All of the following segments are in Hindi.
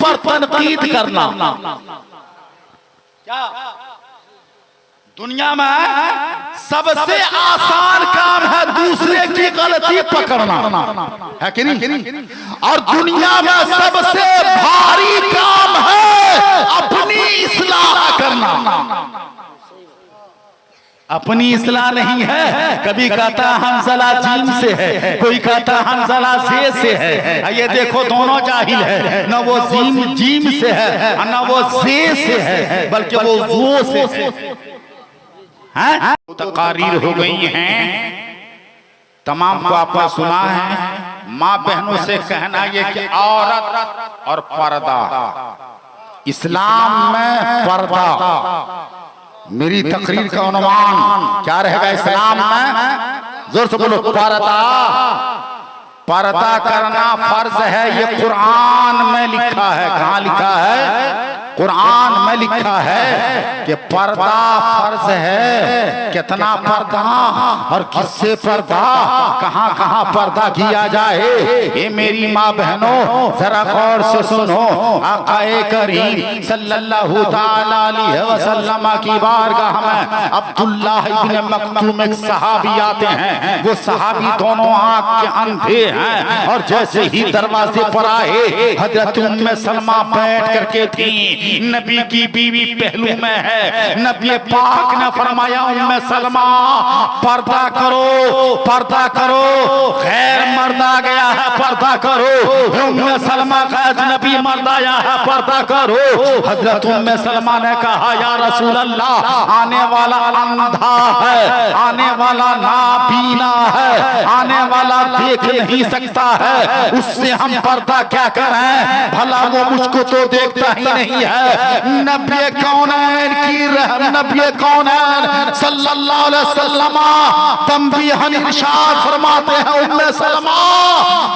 पर तनकीद करना। क्या दुनिया में सबसे आसान काम है दूसरे की गलती पकड़ना, है कि नहीं? और दुनिया में सबसे भारी काम है अपनी इस्लाह करना। अपनी इस्लाह नहीं है। कभी कहता हंसला जीम से है, कोई कहता हंसला से है। ये देखो दोनों जाहिल है, न वो जीम से है न वो से है, बल्कि वो से है। तकारीर हो गई हैं, तमाम को आपने सुना है। माँ बहनों से कहना ये कि औरत और पर्दा, इस्लाम में पर्दा। मेरी तकरीर का उन्वान क्या रहेगा इस्लाम में? जोर से बोलो, पर्दा। पर्दा करना फर्ज है, ये कुरान में लिखा है। कहाँ लिखा है? कुरान में लिखा है कि पर्दा फर्ज है। कितना पर्दा और किससे पर्दा, कहाँ कहाँ पर्दा किया जाए? ये मेरी माँ बहनों जरा गौर से सुनो। आक़ाए करीम सल्लल्लाहु ताला अलैहि वसल्लम की बारगाह में अब्दुल्लाह इब्न मक्तूम एक सहाबी आते हैं। वो सहाबी दोनों आँख के अंधे हैं, और जैसे ही दरवाजे पर आए हजरत उम्मे सलमा बैठ करके थी। नबी की बीवी पहलू में है। नबी पाक ने फरमाया उम्मे सलमा पर्दा करो, पर्दा करो, खैर मर्द आ गया है, पर्दा करो। उम्मे सलमा का अजनबी मर्द आया है, पर्दा करो। हजरत उम्मे सलमा ने कहा या रसूल अल्लाह, आने वाला अंधा है, आने वाला नाबीना है, आने वाला देख नहीं सकता है, उससे हम पर्दा क्या करें? भला वो मुझको तो देखता ही नहीं है। नबी कौनैन की नबी कौनैन सल्लल्लाहु अलैहि वसल्लम तंबीहन इरशाद फरमाते हैं, उम्मे सलमा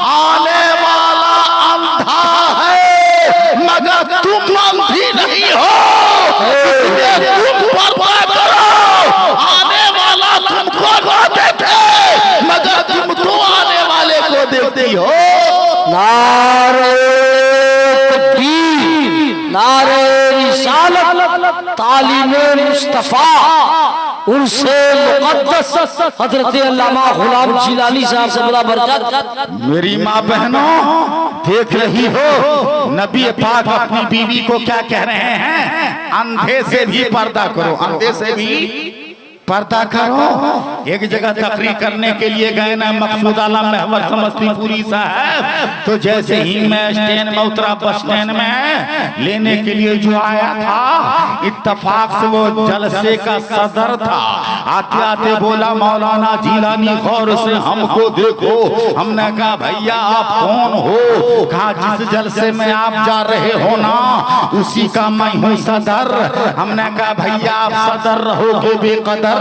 आने वाला अंधा है मगर तुम अंधी नहीं हो, तुम पर्दा करो। आने वाला तुमको न देखे मगर तुम तो आने वाले को देखती हो। नारे तकबीर, नारे रिसालत, तालीमे मुस्तफा, उनसे मुक़द्दस हज़रत अल्लामा गुलाम जिलानी साहब से बड़ा बरकत। मेरी माँ बहनों देख रही हो, नबी पाक अपनी बीवी को क्या कह रहे हैं? अंधे से भी पर्दा करो, अंधे से भी पर्दा करो। एक जगह तकरीर करने के लिए गए ना मकसूद आलम महवर समस्तीपुरी साहब, तो जैसे ही मैं स्टैंड में उतरा, बस स्टैंड में लेने के लिए जो आया था, इत्तफाक से वो जलसे का सदर था। आते आते बोला मौलाना जिलानी गौर से हमको देखो। हमने कहा भैया आप कौन हो? कहा जिस जलसे में आप जा रहे हो ना उसी का मैं हूँ सदर। हमने कहा भैया आप सदर रहोगे बेकदर,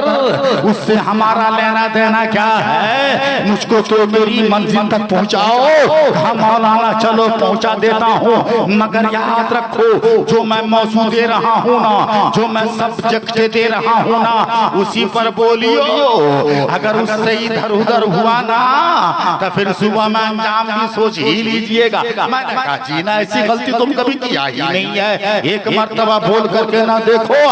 उससे हमारा लेना देना क्या है? मुझको तो मेरी मंजिल तक पहुंचाओ। कहा मौलाना चलो पहुंचा देता हूँ, मगर याद रखो जो मैं मौजू दे रहा हूँ ना, जो मैं सब्जेक्ट दे रहा हूँ ना, उसी पर बोलियो। अगर उससे इधर उधर हुआ ना तो फिर सुबह में अंजाम भी सोच ही लीजिएगा। मैंने कहा जी ना ऐसी गलती तुम कभी किया ही नहीं है, एक मर्तबा बोल करके ना देखो।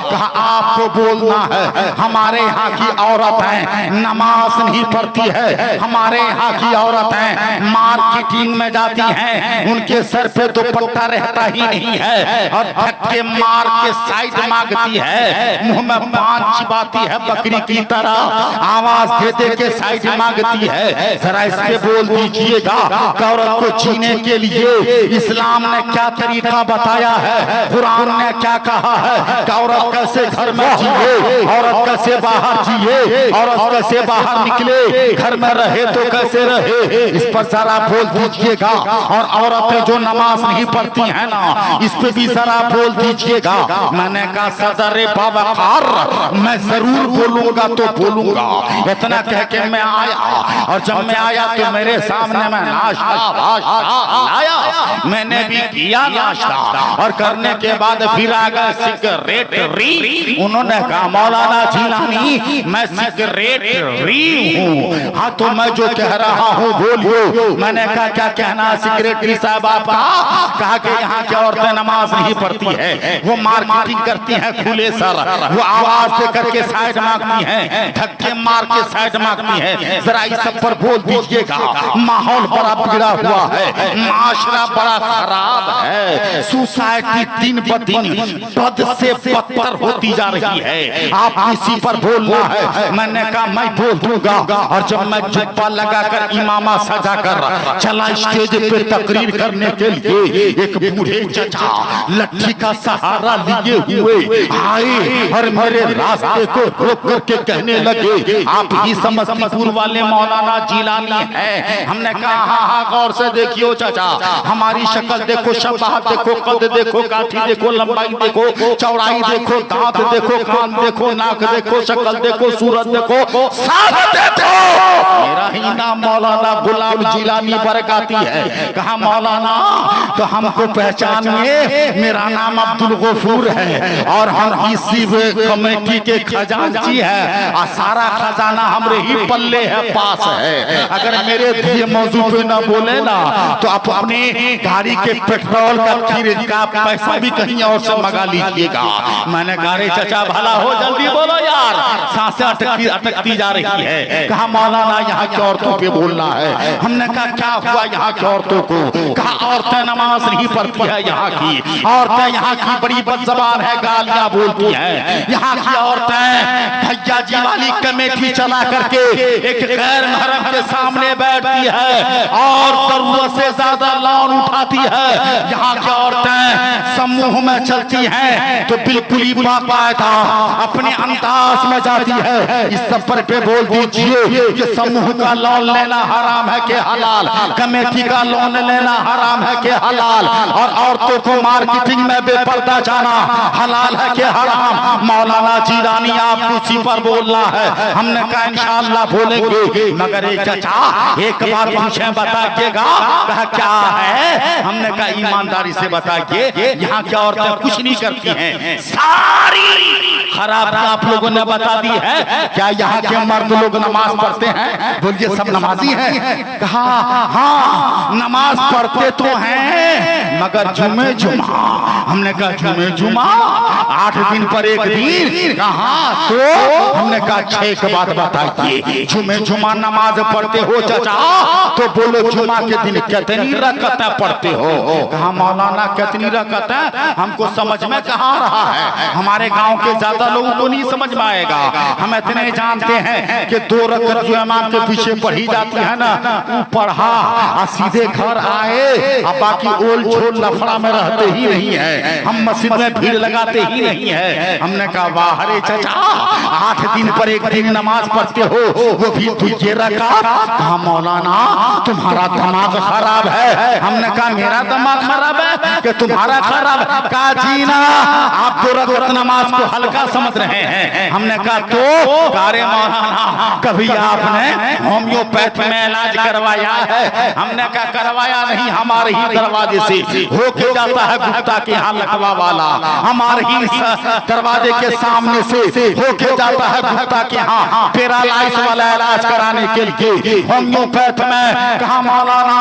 कहा आपको बोलना है। हमारे यहाँ की औरत है नमाज नहीं पढ़ती है, हमारे यहाँ की औरत है मार्केटिंग में जाती हैं, उनके सर पे दुपट्टा रहता ही नहीं है, और धक्के मार के साइड मांगती है, मुंह में पान चिबाती है बकरी की तरह, आवाज दे दे के साइड मांगती है। जरा इसके बोल दीजिएगा औरत को जीने के लिए इस्लाम ने क्या तरीका बताया है, कुरान ने क्या कहा है, औरत कैसे घर में जिए, औरत कैसे बाहर जिए, औरत कैसे बाहर निकले, घर में रहे तो कैसे रहे, इस पर जरा बोल दीजिएगा। और औरतें जो नमाज नहीं पढ़ती है ना, इस पे भी जरा बोल दीजिएगा। मैंने कहा सदर बावकार मैं जरूर बोलूंगा तो बोलूंगा। इतना कह के मैं आया, और जब मैं आया तो मेरे सामने मैं नाश्ता लाया, मैंने भी किया नाश्ता, और करने के बाद फिर आ गए सिगरेट री। उन्होंने कहा मौलाना मौलाना जिलानी मैं सेक्रेटरी हूँ। हाँ तो मैं जो कह रहा हूँ बोलियो। मैंने कहा क्या कहना सेक्रेटरी साहब आपका? कहा कि यहाँ की औरतें नमाज नहीं पढ़ती है, वो मार्केटिंग करती हैं खुले सर, वो आवाज दे करके साइड मांगती हैं, धक्के मार के साइड मांगती हैं। जरा इस सब पर बोल दीजिएगा। माहौल बड़ा बिगड़ा हुआ है, माशरा बड़ा खराब है, सोसाइटी दिन ब दिन बद से बदतर होती जा रही है। आप इसी पर बोलना है। मैंने कहा मैं बोल दूंगा। और जब मैं जुब्बा लगाकर इमामा सजा कर चला स्टेज पे तकरीर करने के लिए, एक बूढ़े चचा लट्ठी का सहारा लिए हुए आए और मेरे रास्ते को रोक करके कहने लगे आप ही समस्तीपुर वाले मौलाना जिलानी है। हमने कहा हाँ हाँ गौर से देखियो चाचा, हमारी शक्ल देखो, शबाहत देखो, कद देखो, काठी देखो, लंबाई देखो, चौड़ाई देखो, दांत देखो, कान देखो, नाक देखो, शक्ल देखो, सूरत देखो, सब देखो। मेरा ही नाम मौलाना गुलाम जिलानी बरकाती है। कहा मौलाना तो हमको पहचानिए, मेरा नाम अब्दुल गफूर है और हम इसी कमेटी के खजांची है और सारा खजाना हमरे ही पल्ले है, पास है। अगर मेरे दिए मौजू पे न बोले ना तो आप अपने गाड़ी के पेट्रोल का पैसा भी कहीं और से मंगा लीजिएगा। मैंने कहा रे चचा भला हो, जल्दी बोलो यार, सांसें अटकती जा रही है। कहा मौलाना यहाँ की औरतों पे बोलना है। हमने कहा क्या हुआ यहाँ की औरतों को? कहा औरतें नमाज नहीं पढ़ती है, यहाँ की औरतें यहाँ की बड़ी बदज़बान है, गालियाँ बोलती हैं। यहाँ की औरतें भैया जी वाली कमेटी चला करके एक गैर महरम के सामने बैठती है और जरूरत से ज्यादा लॉन उठाती है। यहाँ की औरतें समूह में चलती हैं तो बिल्कुल ही बाकायदा अपने अंदाज में जाती है। इस सफर पे बोल दीजिए कि समूह का लोन लेना हराम है कि हलाल, कमेटी का लोन लेना हराम है कि हलाल, और औरतों को मार्केटिंग में बेपर्दा जाना हलाल है कि हराम? मौलाना जिलानी आप उसी पर बोलना है। हमने कहा इंशाअल्लाह बोलेंगे, मगर एक चचा एक बार पूछे बताइएगा। कहा क्या है? हमने कहा ईमानदारी से बताइए, यहाँ की औरतें कुछ नहीं करती हैं, सारी खराब आप लोगों ने बता दी है। क्या यहाँ के मर्द लोग नमाज पढ़ते हैं? बोलिए सब नमाजी हैं। कहा हाँ नमाज पढ़ते तो हैं मगर जुमे जुमा। हमने कहा जुमे जुमा 8 दिन पर एक दिन? कहा तो हमने कहा 6 के बाद बताइए, जुमे जुमा नमाज पढ़ते हो चाचा? तो बोलो जुमा के दिन कितनी रकअतें पढ़ते हो? कहा मौलाना कितनी रकअतें हमको समझ में कहाँ रहा है, हमारे गांव के ज्यादा लोगों को नहीं समझ में आएगा। हम इतने जानते हैं कि 2 रकअत जो इमाम के पीछे पढ़ी जाती है ना, वो पढ़ा और सीधे घर आए, अब बाकी ओल छोल लफड़ा में रहते ही नहीं है, हम मस्जिद में भीड़ लगाते ही नहीं है। हमने कहा वाह रे चाचा, 8 दिन पर एक दिन नमाज पढ़ते हो, वो भी तुझे रखा? कहा मौलाना तुम्हारा दिमाग खराब है। हमने कहा मेरा दिमाग खराब है कि तुम्हारा खराब? कहा जीना आप 2 रकअत नमाज को हल्का समझ रहे हैं। हमने कहा तो कारे मौलाना कभी आपने होम्योपैथी में इलाज करवाया है? हमने कहा करवाया नहीं, हमारे ही दरवाजे से होके जाता है गुप्ता के यहाँ लकवा वाला, हमारे ही दरवाजे के सामने से होके जाता है गुप्ता के यहाँ पैरालाइज वाला इलाज कराने के लिए होम्योपैथ में। कहा मौलाना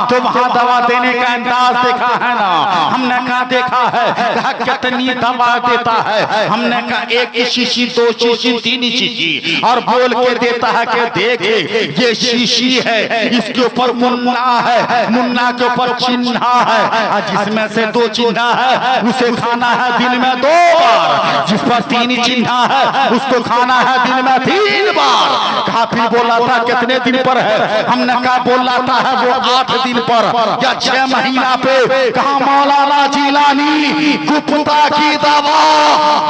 तो वहाँ दवा देने का अंदाज देखा है ना? हमने कहा देखा है। कहा कितनी दवा देता है? हमने कहा 1 शीशी 2 शीशी 3 शीशी, और बोल के देता है कि देखे ये शीशी है, इसके ऊपर मुन्ना है, मुन्ना के ऊपर चिन्ह है, जिसमें से 2 चिन्ह है उसे खाना है दिन में 2 बार, जिस पर 3 चिन्ह है उसको खाना है दिन में 3 बार। कहा फिर बोला था कितने दिन पर है? हमने कहा बोला था है वो 8 दिन पर या 6 महीना पे। कहा मौलाना जिलानी गुप्ता की दवा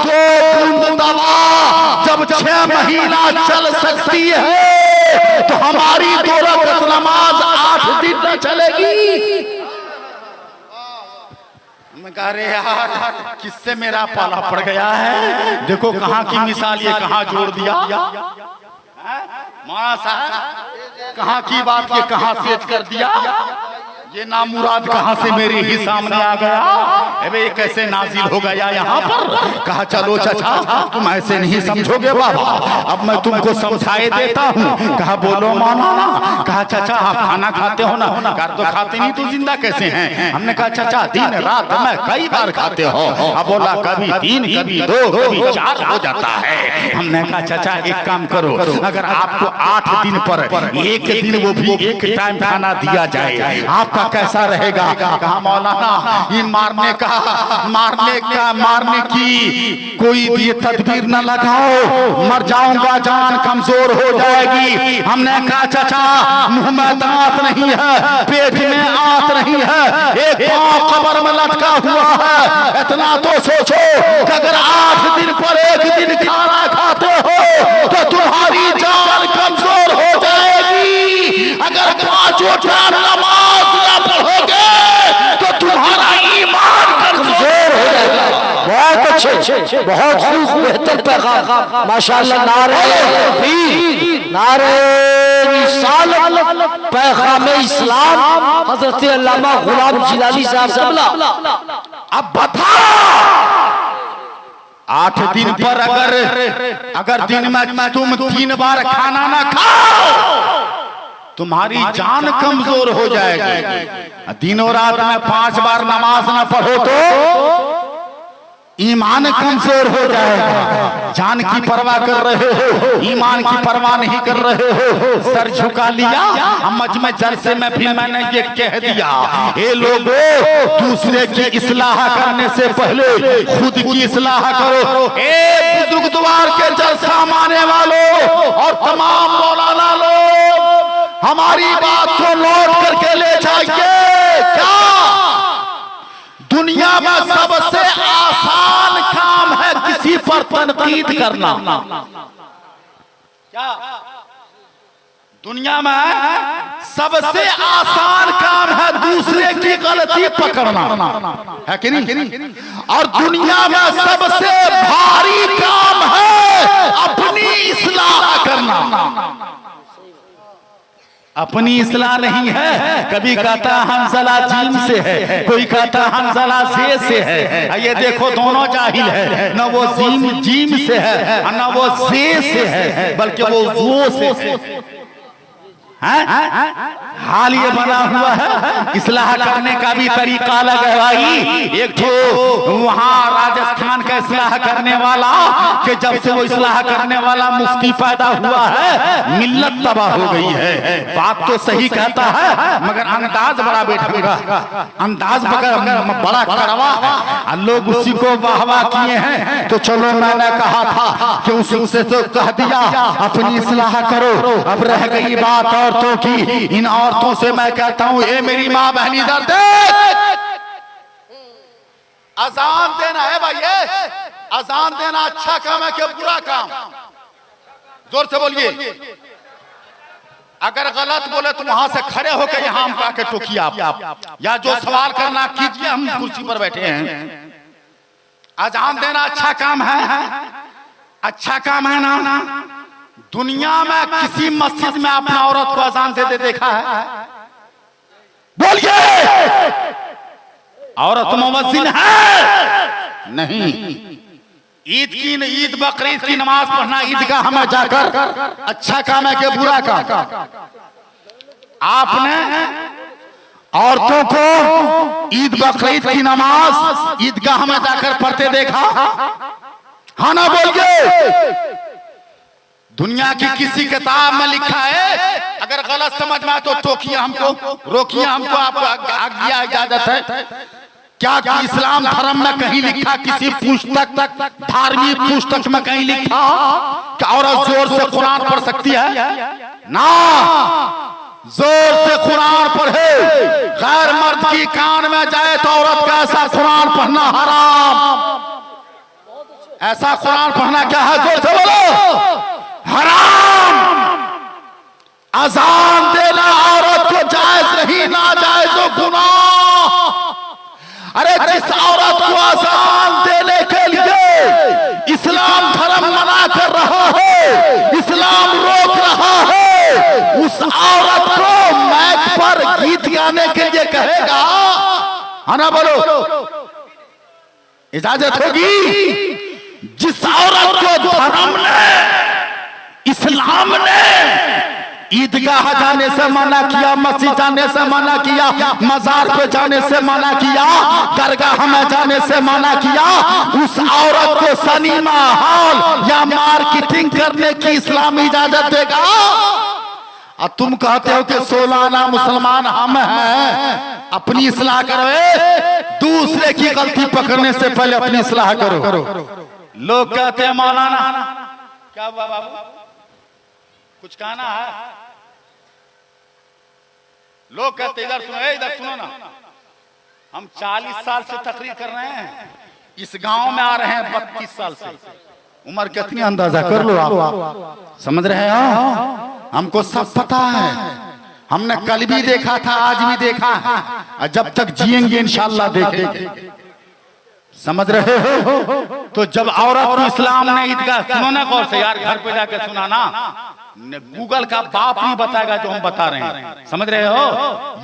2 बूंद दवा जब 6 महीना चल सकती है तो हमारी 2 रकअत नमाज 8 दिन न चलेगी। मैं कह रहे यार किससे मेरा पाला पड़ गया है? देखो कहाँ की मिसाल ये कहाँ जोड़ दिया। मौलाना साहब कहाँ की बात ये कहाँ सेज कर दिया। ये नामुराद कहाँ से मेरे ही सामने आ गया? अबे ये कैसे नाजिल हो गया यहाँ पर? कहा चलो चाचा तुम ऐसे नहीं समझोगे बाबा, अब मैं तुमको समझाए देता हूँ। कहा बोलो मौलाना। कहा चाचा आप खाना खाते हो ना? कहा तो खाते नहीं तो जिंदा कैसे हैं? हमने कहा चाचा दिन रात में कई बार खाते हो। अब बोला कभी 3 कभी 2 कभी 4 हो जाता है। हमने कहा चाचा एक काम करो, अगर आपको 8 दिन पर एक दिन वो भी एक टाइम खाना दिया जाए आपका कैसा रहेगा? कहा मौलाना ये मारने की कोई ये तदबीर न लगाओ, मर जाऊंगा, जान कमजोर हो जाएगी। हमने कहा चाचा मुंह में दांत नहीं है, पेट में आंत नहीं है, एक पांव कब्र में लटका हुआ है। इतना तो सोचो कि अगर 8 दिन पर एक दिन खाना खाते हो तो तुम्हारी जान कमजोर हो जाएगी। अगर 5 वक्त नमाज न पढ़ोगे तो तुम्हारा ईमान कमजोर हो जाएगा। बहुत अच्छे, बहुत खूब, बेहतर पैगाम माशाअल्लाह। नारे तकबीर, नारे रिसालत, पैगाम इस्लाम हजरत अल्लामा गुलाम जिलानी साहब क़िबला। अब बता 8 दिन पर अगर दिन में तुम 3 बार खाना ना खाओ तुम्हारी जान कमजोर हो जाएगी। दिनों रात में 5 बार नमाज ना पढ़ो तो ईमान कमजोर हो जाएगा। जान की परवाह कर रहे हो, ईमान की परवाह नहीं कर रहे हो। सर झुका लिया। मजमे जलसे में भी मैंने ये कह दिया, ये लोगों दूसरे की इस्लाह करने से पहले खुद की इस्लाह करो। ए बुजुर्गवार के जलसा माने वालों और तमाम मौलाना लोग हमारी बात को नोट करके ले जाइए। क्या दुनिया में सबसे आसान काम है किसी पर तनकीद करना? क्या दुनिया में सबसे आसान काम है दूसरे की गलती पकड़ना, है कि नहीं? और दुनिया में सबसे भारी काम है अपनी इस्लाह करना। अपनी इस्लाह नहीं है। कभी कहता हंसला जीम से है, कोई कहता हंसला से है। ये देखो दोनों जाहिल है, न वो जीम से है न वो से है, बल्कि वो से हाल ये बना हुआ है। इस्लाह करने का भी तरीका अलग है भाई। एक तो वहाँ राजस्थान का इस्लाह करने वाला कि जब से वो इस्लाह करने वाला मुफ्ती पैदा हुआ है मिल्लत तबाह हो गई है। बात तो सही कहता है मगर अंदाज बड़ा बेटा, अंदाज बड़ा कड़वा, लोग उसी को वाहवा किए हैं। तो चलो मैंने कहा था कि उससे तो कह दिया अपनी इस्लाह करो। अब रह गई बात औरतों की, इन औरतों से मैं कहता हूं ए मेरी माँ बहनी दर्द, अजान देना है भाई, अजान देना अच्छा काम है कि बुरा काम? जोर से बोलिए। अगर गलत बोले तो वहां से खड़े होकर यहां हम आके टोकिए आप, या जो सवाल करना कीजिए, हम कुर्सी पर बैठे हैं। अजान देना अच्छा काम है, अच्छा काम है ना? दुनिया में किसी मस्जिद में आपने औरत को अजान देते देखा है? बोलिए। औरत मुअज्जिन है नहीं। ईद बकरीद की नमाज पढ़ना ईदगाह में जाकर अच्छा काम है कि बुरा काम? आपने औरतों को ईद बकरीद की नमाज ईदगाह में जाकर पढ़ते देखा? हाँ ना बोलिए। दुनिया की किसी किताब में लिखा है? अगर गलत समझ में आए तो टोकिए हमको, रोकिए हमको, आपको आज्ञा इजाजत है। क्या कि इस्लाम धर्म में कहीं लिखा, किसी पुस्तक धार्मिक पुस्तक में कहीं लिखा कि औरत जोर से कुरान पढ़ सकती है? ना, जोर से कुरान पढ़े गैर मर्द की कान में जाए तो औरत का ऐसा कुरान पढ़ना हराम। ऐसा कुरान पढ़ना क्या है? जोर से बोलो, हराम। अजान देना औरत को जायज नहीं, ना जायज गुनाह। अरे जिस औरत को अजान देने के लिए इस्लाम धर्म मना कर रहा है, इस्लाम रोक रहा है, उस औरत को मैक पर गीत गाने के लिए कहेगा, आना बोलो, इजाजत होगी। जिस औरत को धर्म ने, इस्लाम ने ईदगाह जाने से मना किया, मस्जिद जाने से मना किया, मजार पे जाने से मना किया, दरगाह में जाने से मना किया, उस औरत को सिनेमा हॉल या मार्केटिंग करने की इस्लाम इजाजत देगा? और तुम कहते हो कि 16 आना मुसलमान हम हैं, अपनी इस्लाह करो। दूसरे की गलती पकड़ने से पहले अपनी इस्लाह करो। लोग कहते हैं मौलाना, क्या हुआ बाबू, कुछ कहना है? लोग कहते इधर सुनो, इधर सुनो ना, हम 40 साल से तकरीर कर रहे हैं, इस गांव में आ रहे हैं 32 साल से। उम्र कितनी अंदाजा कर लो आप, समझ रहे हो? हमको सब पता है, हमने कल भी देखा था, आज भी देखा है, और जब तक जिएंगे इंशाल्लाह देखेंगे, समझ रहे हो? तो जब औरत को इस्लाम ने ईदगाह, सुनो ना गौर से यार, घर पे जाके सुना ना, गूगल का बाप नहीं बताएगा जो हम बता रहे हैं, समझ रहे हो?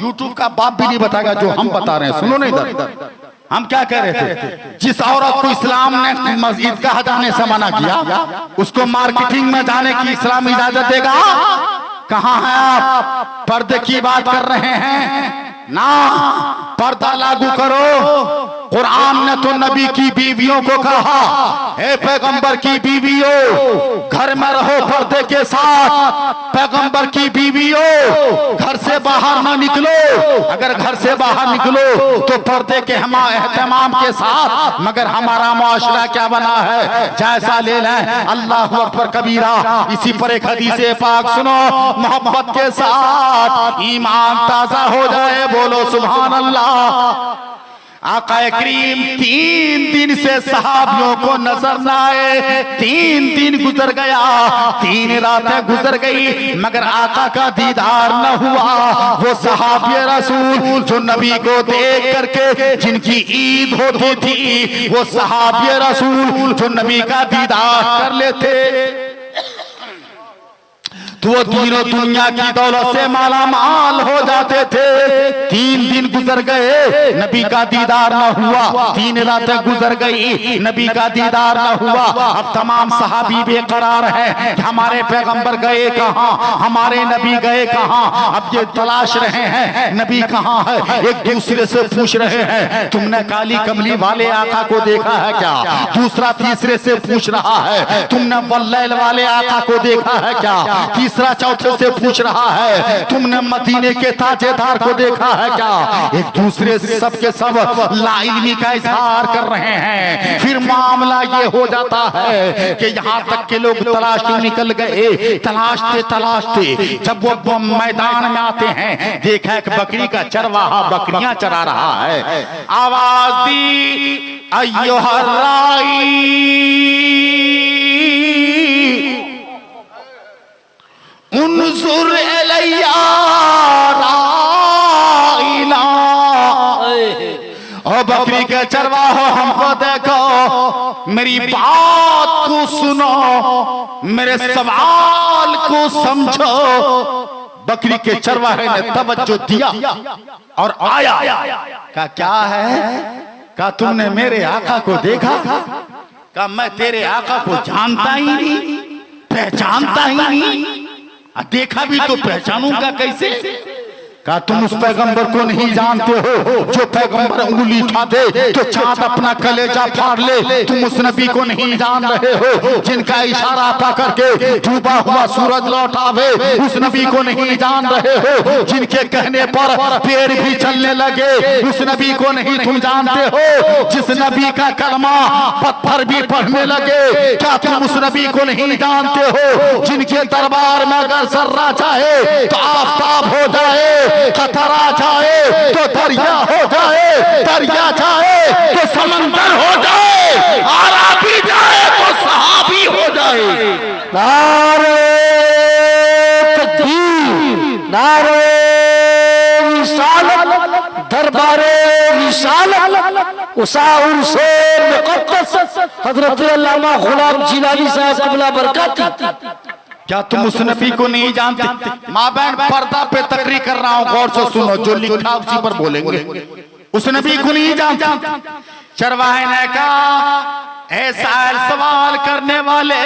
यूट्यूब का बाप भी नहीं बताएगा जो हम बता रहे हैं। सुनो ना इधर, हम क्या कह रहे थे? जिस औरत को इस्लाम ने मस्जिद का जाने से मना किया, उसको मार्केटिंग में जाने की इस्लाम इजाजत देगा? कहाँ है आप? पर्दे की बात कर रहे हैं ना, पर्दा लागू करो। कुरान ने तो नबी की बीवियों को कहा, हे पैगंबर की बीवियों, घर में रहो पर्दे के साथ। पैगंबर की बीवियों, घर से बाहर ना निकलो, अगर घर से बाहर निकलो तो पर्दे के एहतमाम के साथ। मगर हमारा मुआशरा क्या बना है, जैसा ले लें। अल्लाह अकबर कबीरा। इसी पर एक हदीस पाक सुनो, मोहब्बत के साथ ईमान ताजा हो जाए, बोलो सुभान अल्लाह। आका करीम 3 दिन से सहाबियों को नजर न आए, 3 दिन गुजर गया, 3 रातें गुजर गई, मगर आका का दीदार न हुआ। वो सहाबी रसूल जो नबी को देख करके जिनकी ईद होती थी, वो सहाबी रसूल जो नबी का दीदार कर लेते, तो वो तीनों दुनिया की दौलत से माला माल हो जाते थे। 3 दिन गुजर गए, नबी का दीदार न हुआ, 3 रातें गुजर गई, नबी का दीदार न हुआ। अब तमाम सहाबी बेकरार हैं कि हमारे पैगंबर गए कहाँ, हमारे नबी गए कहाँ। अब ये तलाश रहे हैं नबी कहाँ है, एक दूसरे से पूछ रहे हैं, तुमने काली कमली वाले आका को देखा है क्या? दूसरा तीसरे से पूछ रहा है, तुमने वल्लैल वाले आका को देखा है क्या? तीसरा चौथे से पूछ रहा है, तुमने मदीने के ताजेदार को देखा है क्या? एक दूसरे से सबके सब लाइल्मी का इजहार कर रहे हैं। फिर मामला ये हो जाता है कि यहाँ तक के लोग तलाश निकल गए, तलाशते जब वो मैदान में आते हैं, देखा एक बकरी का चरवाहा बकरियां चरा रहा है। आवाज दी, अय्युहर राई उन्जुर इलैया राइना। ओ बकरी के चरवाहो, हमको देखो, मेरी बात को सुनो, मेरे सवाल को समझो। बकरी के चरवाहे ने तवज्जो दिया और आया। कहा क्या है? कहा तुमने मेरे आका को देखा? कहा मैं तेरे आका को जानता ही नहीं, पहचानता ही नहीं। देखा भी तो पहचानूंगा कैसे? कहा तुम उस पैगंबर को नहीं जानते हो जो पैगंबर उंगली उठा दे तो चांद अपना कलेजा फाड़ ले। तुम उस नबी को नहीं जान रहे हो जिनका इशारा पा करके डूबा हुआ सूरज लौटावे। उस नबी को नहीं जान रहे हो जिनके कहने पर पेड़ भी चलने लगे। उस नबी को नहीं तुम जानते हो जिस नबी का कलमा पत्थर भी पढ़ने लगे। क्या तुम उस नबी को नहीं जानते हो जिनके दरबार में अगर जर्रा चाहे तो आफताब हो जाए, कतरा चाहे तो दरिया हो जाए, दरिया चाहे तो समंदर हो जाए, आराबी जाए तो सहाबी हो जाए। नारे तकबीर, नारे रिसालत, दरबारे रिसालत, उसाउर से मुक़द्दस हज़रत अल्लामा गुलाम जिलानी साहब क़िबला बरकत। क्या तुम उस नबी को नहीं जानते? माँ बहन पर्दा पे तकरीर कर रहा हूँ, गौर से सुनो, जो लिखा उसी पर बोलेंगे। उस नबी को नहीं जानते? चरवाहे ने कहा, ऐसा सवाल करने वाले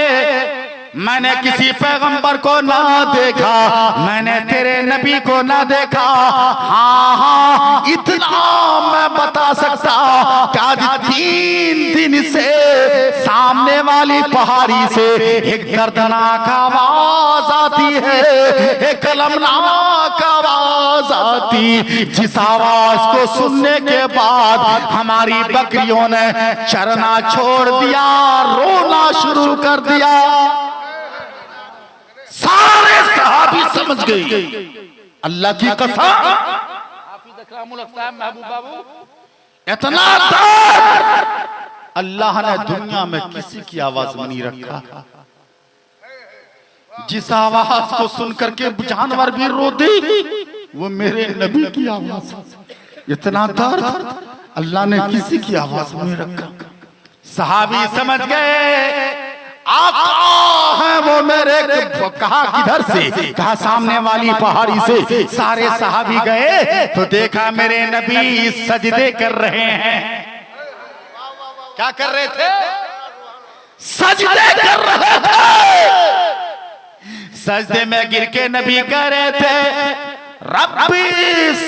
मैंने किसी पैगंबर को ना देखा, मैंने तेरे नबी को ना देखा। हाँ हाँ इतना मैं बता सकता कि आज 3 दिन से सामने वाली पहाड़ी से एक दर्दनाक आवाज आती है, एक कलमनाक आवाज आती, जिस आवाज को सुनने के बाद हमारी बकरियों ने चरना छोड़ दिया, रोना शुरू कर दिया। सारे सहाबी समझ गए, अल्लाह की कसम इतना दर्द अल्लाह ने दुनिया में किसी की आवाज में नहीं रखा। जिस आवाज को सुनकर के जानवर भी रो दे, वो मेरे नबी की आवाज। इतना दर्द अल्लाह ने किसी की आवाज में नहीं रखा। सहाबी समझ गए आका है वो मेरे। कहा किधर से? कहा सामने वाली पहाड़ी से। सारे सहाबी गए तो देखा मेरे नबी सजदे कर रहे हैं। क्या कर रहे थे? सजदे कर रहे थे। सजदे में गिर के नबी कह रहे थे, रब्बी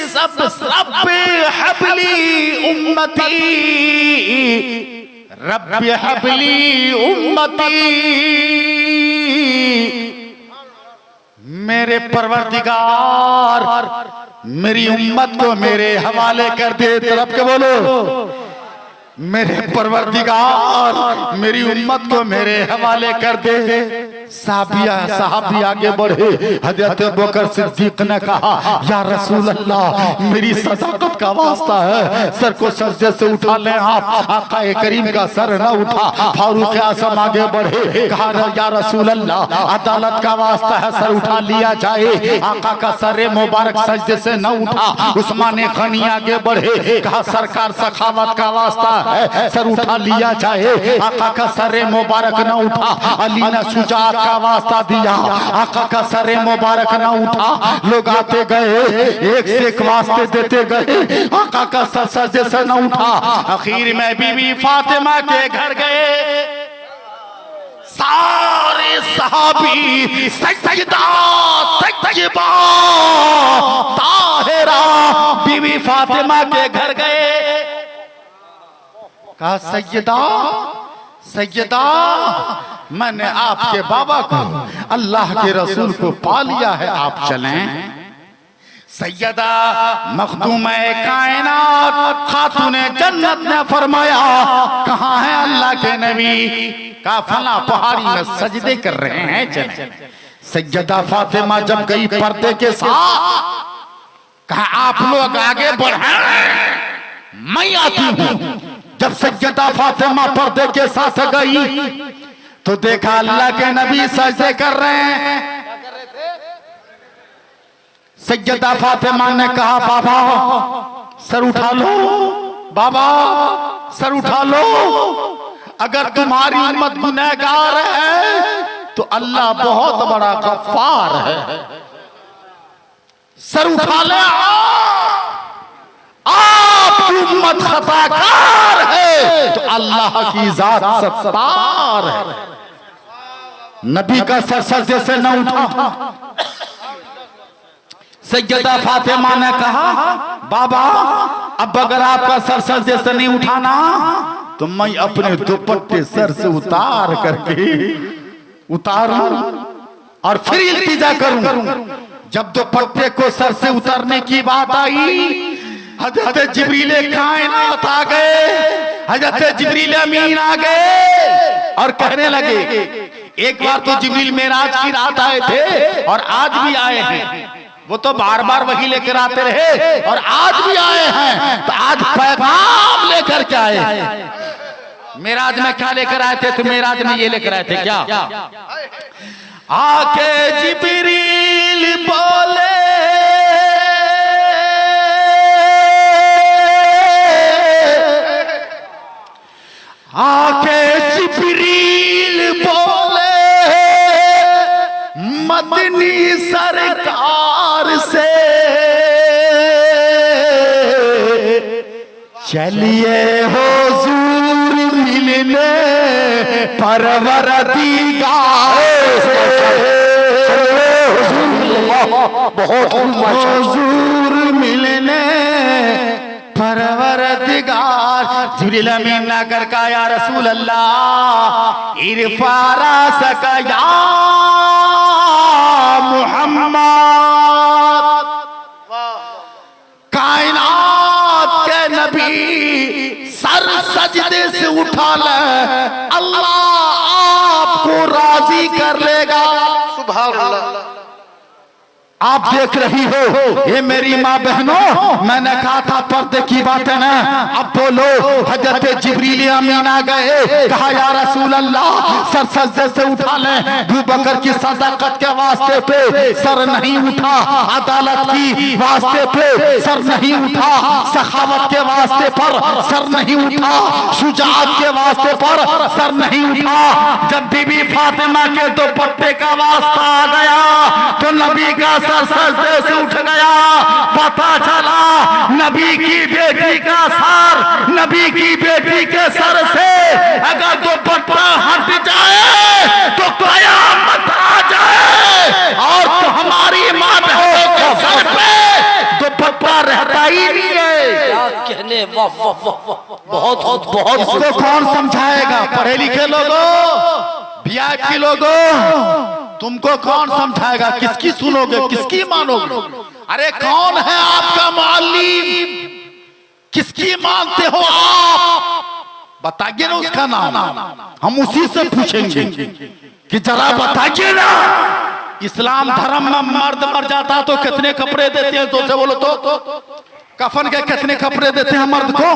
सब रब्बी हबली उम्मती, रब्बी हबली उम्मती। मेरे परवरदिगार मेरी उम्मत को मेरे हवाले कर दे। तरफ के बोलो, मेरे परवरदिगार मेरी उम्मत को मेरे हवाले कर दे। साहबी आगे बढ़े। हजरत अबू बकर सिद्दीक ने कहा, या रसूल अल्लाह मेरी सदाकत का वास्ता है, सर को सजदे से उठा लें आप। आका करीम का सर न उठा। फारूक आजम आगे बढ़े, कहा या रसूल अल्लाह अदालत का वास्ता है, सर उठा लिया जाए। आका का सर मुबारक सजदे से न उठा। उस्मान गनी आगे बढ़े, कहा सरकार सखावत का वास्ता है, सर उठा लिया जाए। आका का सर मुबारक न उठा। अली ने शुजाअत का वास्ता दिया, आका का सर मुबारक न उठा। लोग आते गए, एक से एक वास्ते देते गए, आका का सर सजदे से न उठा। आखिर में बीबी फातिमा के घर गए। सारे सहाबी सजदा तैयबा ताहिरा बीबी फातिमा के घर गए। कहा सैयदा सैयदा मैंने आपके बाबा को अल्लाह के रसूल को पा लिया है, आप चलें। सैयदा मखदूम कायनात खातूने जन्नत ने फरमाया, कहाँ है अल्लाह के नबी? का फला पहाड़ी में सजदे कर रहे हैं, चलें। सैयदा फातिमा जब गई पर्दे के साथ, कहा आप लोग आगे बढ़ें, मैं आती हूँ। जब सैयदा फातिमा पर्दे के साथ गई तो देखा अल्लाह के नबी सजदे कर रहे हैं। सैयदा फातिमा ने कहा, बाबा सर उठा लो, बाबा सर उठा लो। अगर तुम्हारी उम्मत गुनहगार है तो अल्लाह बहुत बड़ा गफ्फार है। सर उठा ले, आपकी उम्मत खताकार है तो अल्लाह की जात सत्तार है। नबी का सर सजदे से न उठा। सैयदा फातिमा ने कहा, बाबा अब अगर आपका सर सजदे से नहीं उठाना तो मैं अपने दुपट्टे सर से उतार करके उतारूं और फिर इल्तिजा करूं। जब दुपट्टे को सर से उतारने की बात आई, हजरत जिब्रील कायनात आ गए, हजरत जिब्रील अमीन आ गए और कहने लगे, एक बार तो जिब्रील मेराज की रात आए थे और आज भी आए हैं। वो तो बार बार वही लेकर आते रहे और आज भी आए हैं, तो आज पैगाम लेकर के आए। मेराज में क्या लेकर आए थे? तो मेराज में ये लेकर आए थे क्या? आके जिब्रील बोले, आके जिब्रील बोले, चलिए हुजूर मिलने परवरदिगार बहुत हुजूर मिलने परवरदिगार। जिब्रील अमीन ना कर का या रसूल अल्लाह इरफारा सका या मुहम्मद। कायनात के नबी सर सजदे से उठा ले, अल्लाह आपको राजी कर लेगा। सुभान अल्लाह। आप देख रही हो ये मेरी माँ बहनों, मैंने कहा था पर्दे की बातें ना। अब बोलो, हजरत जिब्रील अमीन आ गए, कहा या रसूल अल्लाह सर सजदे से उठा ले। अबू बकर की सदाकत के वास्ते पे सर नहीं उठा, अदालत की वास्ते पे सर नहीं उठा, सखावत के वास्ते पर सर नहीं उठा, शुजाअत के वास्ते पर सर नहीं उठा। जब बीबी फातिमा के दुपट्टे का वास्ता आ गया तो नबी का सर सजदे से उठ गया। पता चला नबी की बेटी का सर, नबी की बेटी के सर से अगर दुपट्टा हट जाए तो कयामत आ जाए, और तो हमारी माँ बहनों के सर पे दुपट्टा रहता ही नहीं है। क्या कहने, वाह वाह वाह, बहुत बहुत बहुत। इसको कौन समझाएगा? पढ़े लिखे लोगों, वीआईपी लोगों, तुमको कौन समझाएगा? किसकी सुनोगे, किसकी मानोगे? अरे कौन है आपका मुअल्लिम? किसकी मानते हो आप? बताइए ना उसका नाम, हम उसी से पूछेंगे कि जरा बताइए ना। इस्लाम धर्म में मर्द मर जाता तो कितने कपड़े देते हैं? तो से बोलो तो कफन के कितने कपड़े देते हैं मर्द को?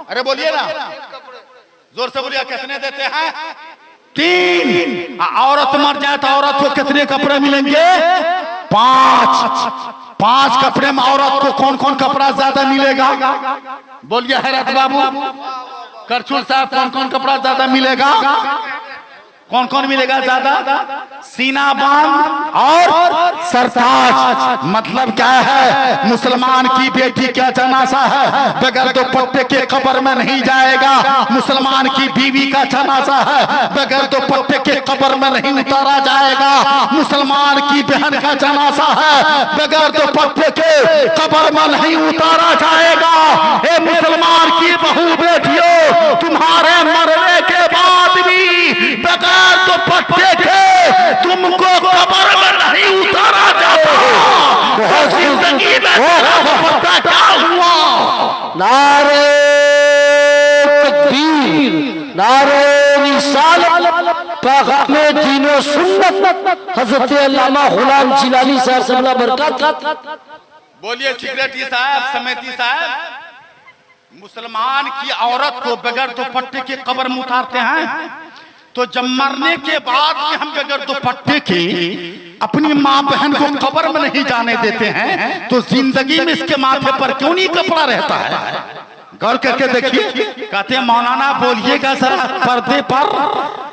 अरे बोलिए ना, जोर से बोलिए, कितने देते हैं? 3। औरत मर जाए तो औरत को कितने कपड़े मिलेंगे? 5 कपड़े में औरत को कौन कौन कपड़ा ज्यादा मिलेगा? बोलिए हैरत बाबू, करचुल साहब, कौन कौन कपड़ा ज्यादा मिलेगा? कौन कौन मिलेगा ज्यादा? सीना बांध और सरताज। मतलब क्या है? मुसलमान की बेटी क्या जनाजा है बगैर दुपट्टे के कब्र में नहीं जाएगा। मुसलमान की बीवी का जनाजा है बगैर दुपट्टे के कब्र में नहीं उतारा जाएगा। मुसलमान की बहन का जनाजा है बगैर दुपट्टे के कब्र में नहीं उतारा जाएगा। ए मुसलमान की बहू बेटियों, तुम्हारे मरने के बाद भी बगैर दुपट्टे के तुमको कब्र में नहीं उतारा जाता। जिंदगी में दुपट्टा क्या हुआ? नारे तकबीर, नारे रिसालत, पैगामे दीनो सुन्नत, हजरत अल्लामा गुलाम जिलानी साहब से बरकत। बोलिए सिगरेटी साहब, समेती साहब, मुसलमान की औरत को बगैर दुपट्टे के कब्र में उतारते हैं, तो जब मरने के बाद भी हम बगैर दुपट्टे के अपनी माँ बहन को कब्र में नहीं जाने देते हैं, तो जिंदगी में इसके माथे पर क्यों नहीं कपड़ा रहता है? गौर करके देखिए। कहते हैं मौलाना बोलिएगा जरा पर्दे पर।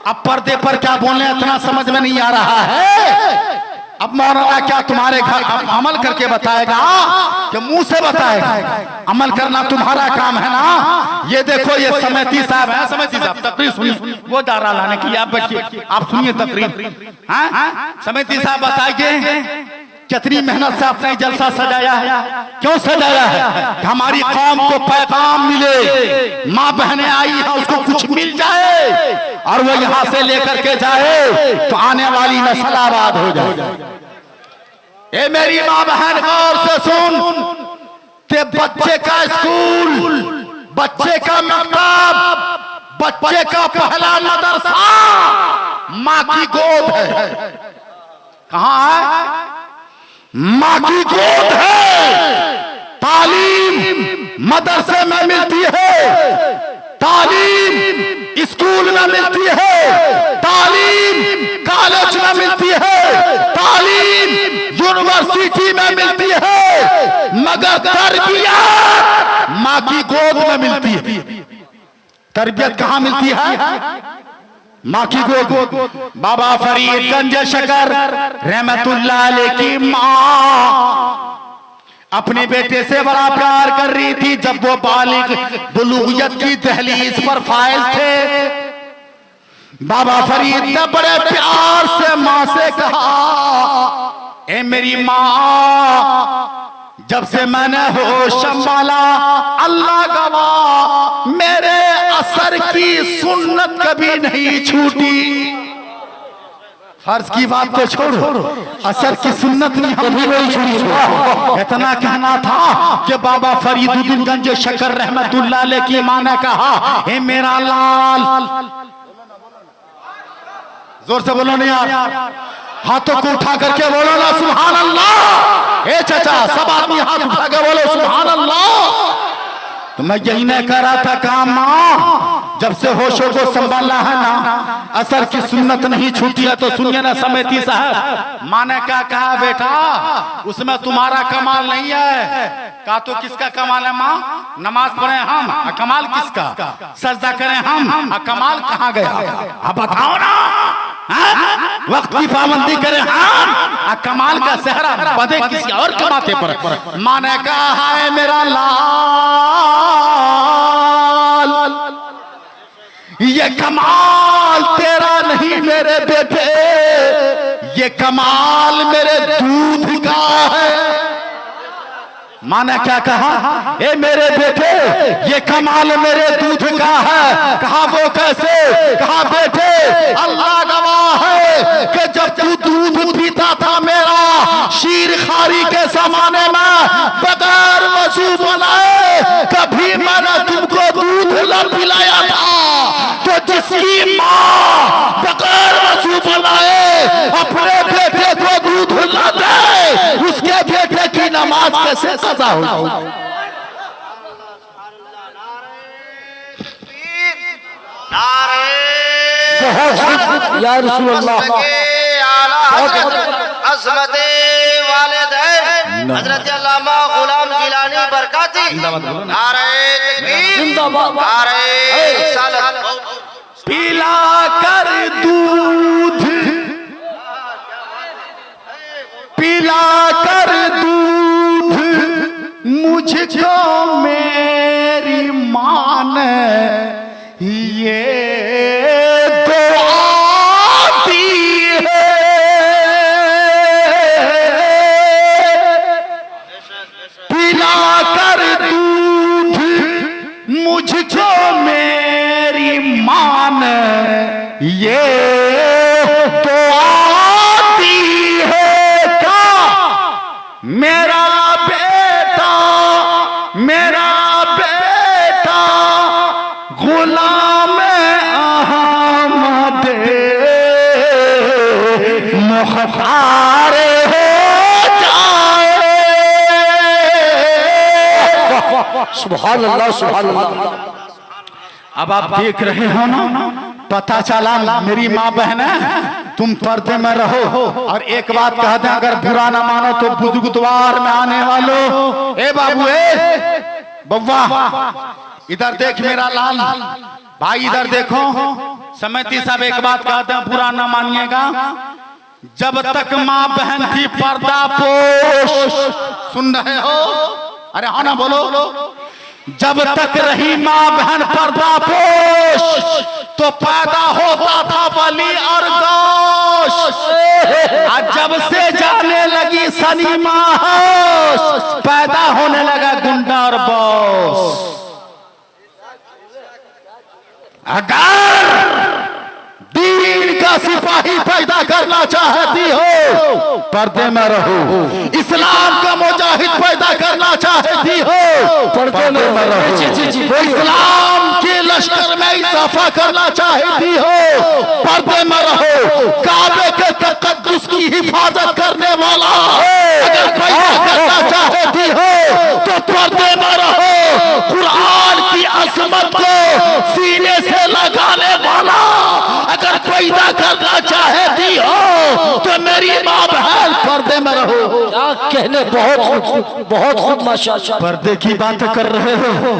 अब पर्दे पर क्या बोलने इतना समझ में नहीं आ रहा है। अब मौलाना क्या तुम्हारे घर अमल करके बताएगा कि मुंह से बताएगा? अमल करना तुम्हारा काम है ना। ये देखो, ये समेती साहब है। समेती साहब तकरीर सुनिए, वो दारा लाने की आप बैठिए, आप सुनिए तकरीर। हाँ, समेती साहब बताइए कितनी मेहनत से आपने जलसा सजाया है? क्यों सजाया है? कि हमारी कौम को पैगाम मिले, माँ बहनें आई है उसको कुछ मिल जाए और वो यहाँ से लेकर के जाए तो आने वाली नस्ल आबाद हो जाए। ए मेरी माँ बहन गौर से सुन, ते बच्चे का स्कूल, बच्चे का मकतब, बच्चे का पहला मदरसा माँ की गोद है। कहाँ है? माँ की गोद है। तालीम मदरसे में मिलती है, तालीम स्कूल में मिलती है, तालीम कॉलेज में मिलती है, तालीम यूनिवर्सिटी में मिलती है, मगर तरबियत माँ की गोद में मिलती है। तरबियत कहाँ मिलती है? माँ की गोद। बाबा फरीद गंज शकर रहमतुल्लाह अलैह की माँ अपने बेटे से बड़ा प्यार कर रही थी। जब वो बालिग बुलूगियत की दहलीज पर फाइज थे, बाबा फरीद ने बड़े प्यार से माँ से कहा, ए मेरी माँ, जब से मैंने होश संभाला, अल्लाह गवाह, मेरे असर की सुन्नत कभी नहीं छूटी। फर्ज की बात तो छोड़ो, असर की सुन्नत नहीं कभी नहीं छूटी। इतना कहना था कि बाबा फरीदुद्दीन गंज शकर रहमतुल्लाह अलैह की मां ने कहा, हे मेरा लाल, जोर से बोलो नहीं यार, हाथों को उठा करके बोलो ना सुभान अल्लाह। ए चाचा, सब आदमी हाथ उठा के बोलो सुभान अल्लाह। तो मैं यही नहीं कह रहा था, काम मां, जब से होशों को संभाला है ना, असर की सुन्नत नहीं छूटी है। तो सुनिए ना समेती साहब, मां ने क्या कहा, बेटा उसमें तुम्हारा कमाल नहीं है। कहा तो किसका कमाल है मां? नमाज पढ़े हम, कमाल किसका? सजदा करें हम, कमाल कहाँ गया? अब बताओ ना, वक्त की पाबंदी करें हम, कमाल का सेहरा बदे किसी और कमाते पर। मां ने कहा, है मेरा लाल, ये कमाल तेरा नहीं मेरे बेटे, ये कमाल मेरे दूध का है। मां ने क्या कहा, ए मेरे बेटे, ये कमाल मेरे दूध का है। कहा वो कैसे? कहा बेटे, अल्लाह गवाह है कि जब तू दूध पीता था मेरा, शीर खारी के जमाने में, बगैर वजू बनाए कभी मैंने तुमको दूध न पिलाया था। तो जिसकी माँ बगैर वजू बनाए अपने बेटे को दूध न दे, उसके बेटे की नमाज कैसे कज़ा हो? या रसूल अल्लाह, अज़मते वालिदैन हज़रत अल्लामा गुलाम जिलानी बरकाती, नारे तकबीर, जिंदाबाद, नारे रिसालत। पिला कर दूध, पिला कर दूध मुझको मेरी मां ने, ये दुआ दी है। पिला कर दूध मुझको मेरी मां ने, ये दुआ दी है। क्या मेरा बेटा, मेरा बेटा गुलाम अहमद मुख्तार हो जाए। सुभान अल्लाह, सुभान अल्लाह। अब आप देख रहे हो ना, पता चला मेरी माँ बहन है, तुम पर्दे में रहो। और एक बात कह दें, अगर बुरा ना मानो तो बुजुर्गवार में आने वालों, ए बाबू, ए बब्बा, इधर देख मेरा लाल भाई, इधर देखो। समिति साहब एक बात कहते हैं, बुरा ना मानिएगा, जब तक माँ बहन थी पर्दा पोश, सुन रहे हो? अरे हाँ ना बोलो। जब तक रही माँ बहन पर्दा पोश, तो पैदा होता था वली और गोश। आज जब से जाने लगी सनीमा होश, पैदा होने लगा गुंडा और बॉस। अगर दीन का सिपाही पैदा करना चाहती हो, पर्दे में रहो। इस्लाम का मुजाहिद पैदा करना चाहती हो, पर्दे में रहो। इस्लाम के लश्कर में इजाफा करना चाहती हो, पर्दे में रहो। काबे के तक़द्दुस की हिफाजत करने वाला अगर पैदा करना चाहती हो, तो पर्दे में रहो। कुरान की अज़मत को सीने से लगाने वाला अगर पैदा करना चाहती हो, तो मेरी माँ बहन पर्दे में रहो। क्या कहने, बहुत खूब माशाअल्लाह। पर्दे की बात कर रहे हो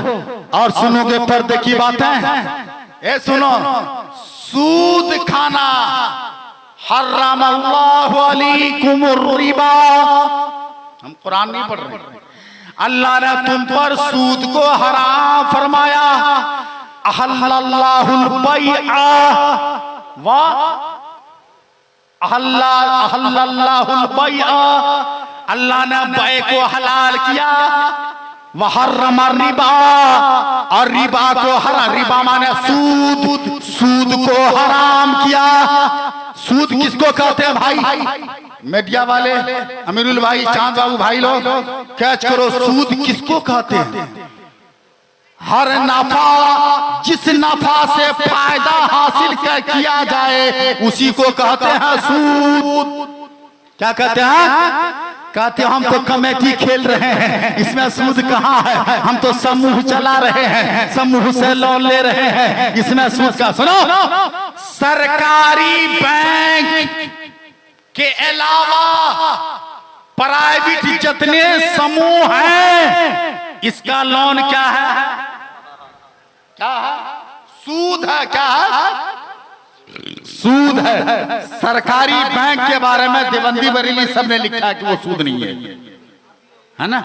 और सुनोगे पर्दे की बातें। ए सुनो, सूद खाना हर्रम अल्लाहु अलैकुमुर रिबा। हम कुरान नहीं पढ़ रहे, अल्लाह ने तुम पर सूद को हराम फरमाया। अहल्लल्लाहुल बैआ व अहल्लल्लाहुल बैआ, अल्लाह ने बै को हलाल किया। वहर्रम रिबा, और रिबा को हराम, रिबा माने सूद, सूद को हराम किया। सूद किसको कहते हैं भाई? मीडिया वाले, अमीरुल भाई, चांद बाबू भाई लोग कैच करो, सूद किसको कहते हैं? हर नफा, जिस नफा से फायदा हासिल किया जाए उसी को कहते हैं सूद। क्या कहते हैं? कहते हम तो कमेटी खेल रहे हैं, इसमें सूद कहाँ है? हम तो समूह चला रहे हैं, समूह से लोन ले रहे हैं, इसमें सूद का। सुनो, सरकारी बैंक के अलावा प्राइवेट जितने समूह हैं, इसका लोन क्या है? क्या है? सूद है। क्या है? सूद है। सरकारी बैंक के बारे में देवबंदी बरेली सब ने लिखा है कि वो सूद नहीं है ना,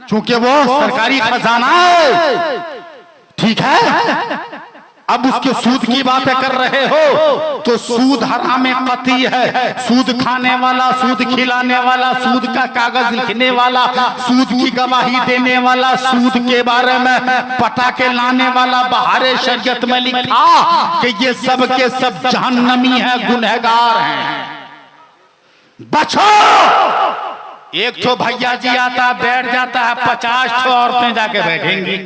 क्योंकि वो सरकारी खजाना है। ठीक है, अब उसके सूद की बातें कर रहे हो तो सूद हराम कतई है। सूद खाने वाला, सूद खिलाने वाला, सूद का कागज लिखने वाला, सूद की गवाही देने वाला, सूद के बारे में पटाखे लाने वाला, बहारे शरीयत में लिखा कि ये सब के सब जहन्नमी है, गुनहगार हैं। बचो। एक तो भैया जी आता बैठ जाता है, 50 औरतें जाके बैठेंगी,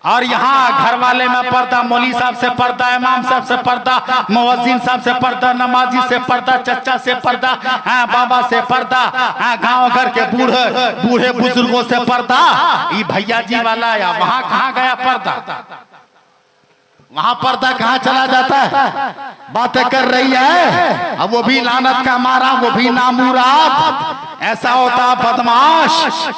और यहाँ घर वाले में पर्दा, मौली साहब से पर्दा, इमाम साहब से पर्दा, मुअज्जिन साहब से पर्दा, नमाजी से पर्दा, चचा से पर्दा, हाँ बाबा से पर्दा, हाँ गांव घर के बूढ़े बुजुर्गों से पर्दा। ये भैया जी वाला या वहाँ कहाँ गया पर्दा? वहाँ पर्दा कहाँ चला जाता है? बातें कर रही है, अब वो भी लानत का मारा, वो भी नामुराद। ऐसा होता बदमाश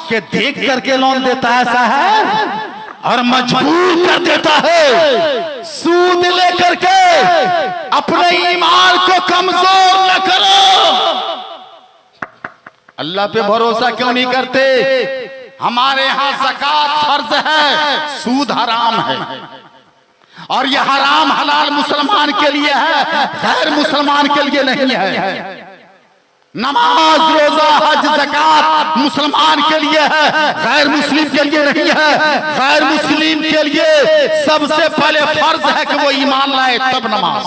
के देख करके लोन देता है, ऐसा है, और मजबूर कर देता है। सूद लेकर के अपने ईमान को कमजोर न करो। अल्लाह पे भरोसा क्यों नहीं करते? हमारे यहाँ ज़कात फर्ज है, सूद हराम है, और यह हराम हलाल मुसलमान के लिए है, गैर मुसलमान के लिए नहीं है। नमाज, रोजा, हज, ज़कात मुसलमान के लिए है, गैर मुस्लिम के लिए नहीं है। गैर मुस्लिम के लिए सबसे पहले फर्ज है कि वो ईमान लाए तब नमाज।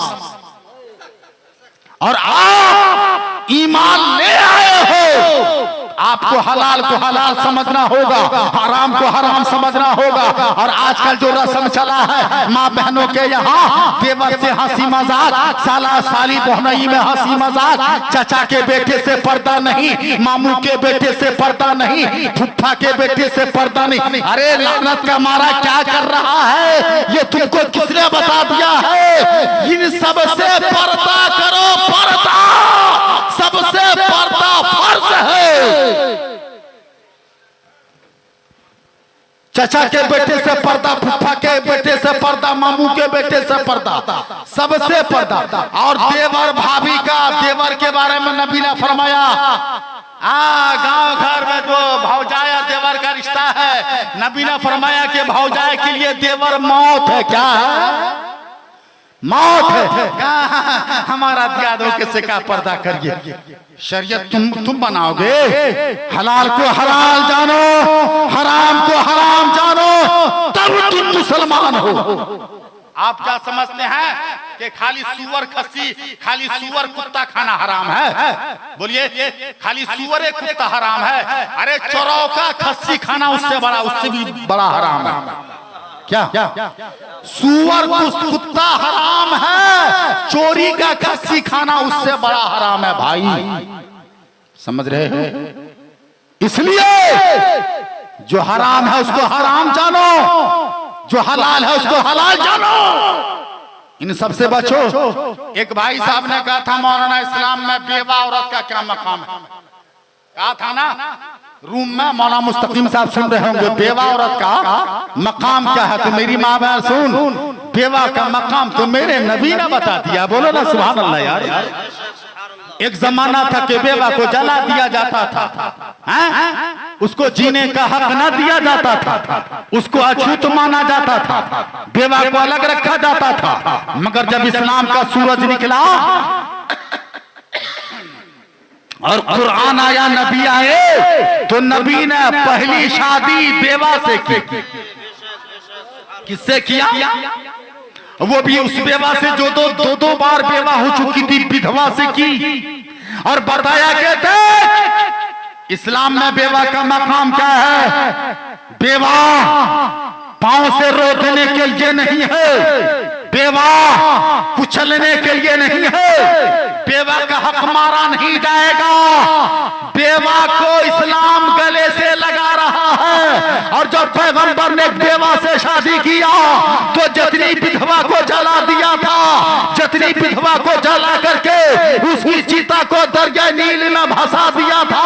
और आप ईमान ले आए हो, आपको हलाल को हलाल समझना होगा, हराम को हराम समझना होगा। और आजकल जो रस्म चला है, माँ बहनों के यहाँ देवर से हंसी मजाक, साला साली बहनोई में हंसी मजाक, चचा के बेटे से पर्दा नहीं, मामू के बेटे से पर्दा नहीं, फुफ्फा के बेटे से पर्दा नहीं। अरे लानत का मारा क्या कर रहा है? ये तुमको किसने बता दिया है? इन सब से पर्दा करो, पर्दा, सबसे पर्दा फर्ज है। चचा के बेटे से पर्दा, फुफ्फा के बेटे से पर्दा, मामू के बेटे से पर्दा, सबसे पर्दा। और देवर भाभी का, देवर के बारे में नबी ने फरमाया, गांव घर में जो भौजाया देवर का रिश्ता है, नबी ने फरमाया कि भौजाए के लिए देवर मौत है। क्या है? मौत है। हमारा यादों के से का पर्दा करिए। शरीयत तुम बनाओगे, हलाल को हलाल जानो, हराम को हराम जानो, तब तुम मुसलमान हो। आप क्या समझते हैं कि खाली सुअर खस्सी, खाली सुअर कुत्ता खाना हराम है? बोलिए, खाली सुअर कुत्ता हराम है? अरे चौरौका खस्सी खाना उससे भी बड़ा हराम है। क्या? सुअर कुत्ता हराम है, चोरी का खस्सी खाना उससे बड़ा हराम है भाई। समझ रहे हो? इसलिए जो हराम है उसको हराम जानो, जो हलाल है उसको हलाल जानो। इन सबसे बचो। एक भाई साहब ने कहा था, मौलाना इस्लाम में बेवा औरत का क्या मकाम है? कहा था ना रूम में, मौलाना मुस्तकीम साहब सुन रहे होंगे, बेवा औरत का मकाम क्या है? तो मेरी माँ बहन सुन, बेवा का मकाम तो मेरे नबी ने बता दिया। बोलो ना सुभान अल्लाह यार। एक जमाना था कि बेवा को जला दिया जाता था, हैं? उसको जीने का हक न दिया जाता था, उसको अछूत माना जाता था, बेवा को अलग रखा जाता था। मगर जब इस्लाम का सूरज निकला और कुरान आया, नबी आए, तो नबी ने पहली शादी बेवा से की। किससे किया? वो भी उस बेवा से जो दो बार बेवा हो चुकी थी, विधवा से की। और बताया कहते इस्लाम में बेवा का मकाम क्या है? बेवा पांव से रोकने के लिए नहीं है, बेवा कुचलने के लिए नहीं है, बेवा का हक मारा नहीं जाएगा। बेवा को इस्लाम गले से लगा रहा है। और जब पैगंबर ने बेवा से शादी किया तो जितनी विधवा को जला दिया था, जितनी विधवा को जला करके उसकी चिता को दरिया नील में भसा दिया था,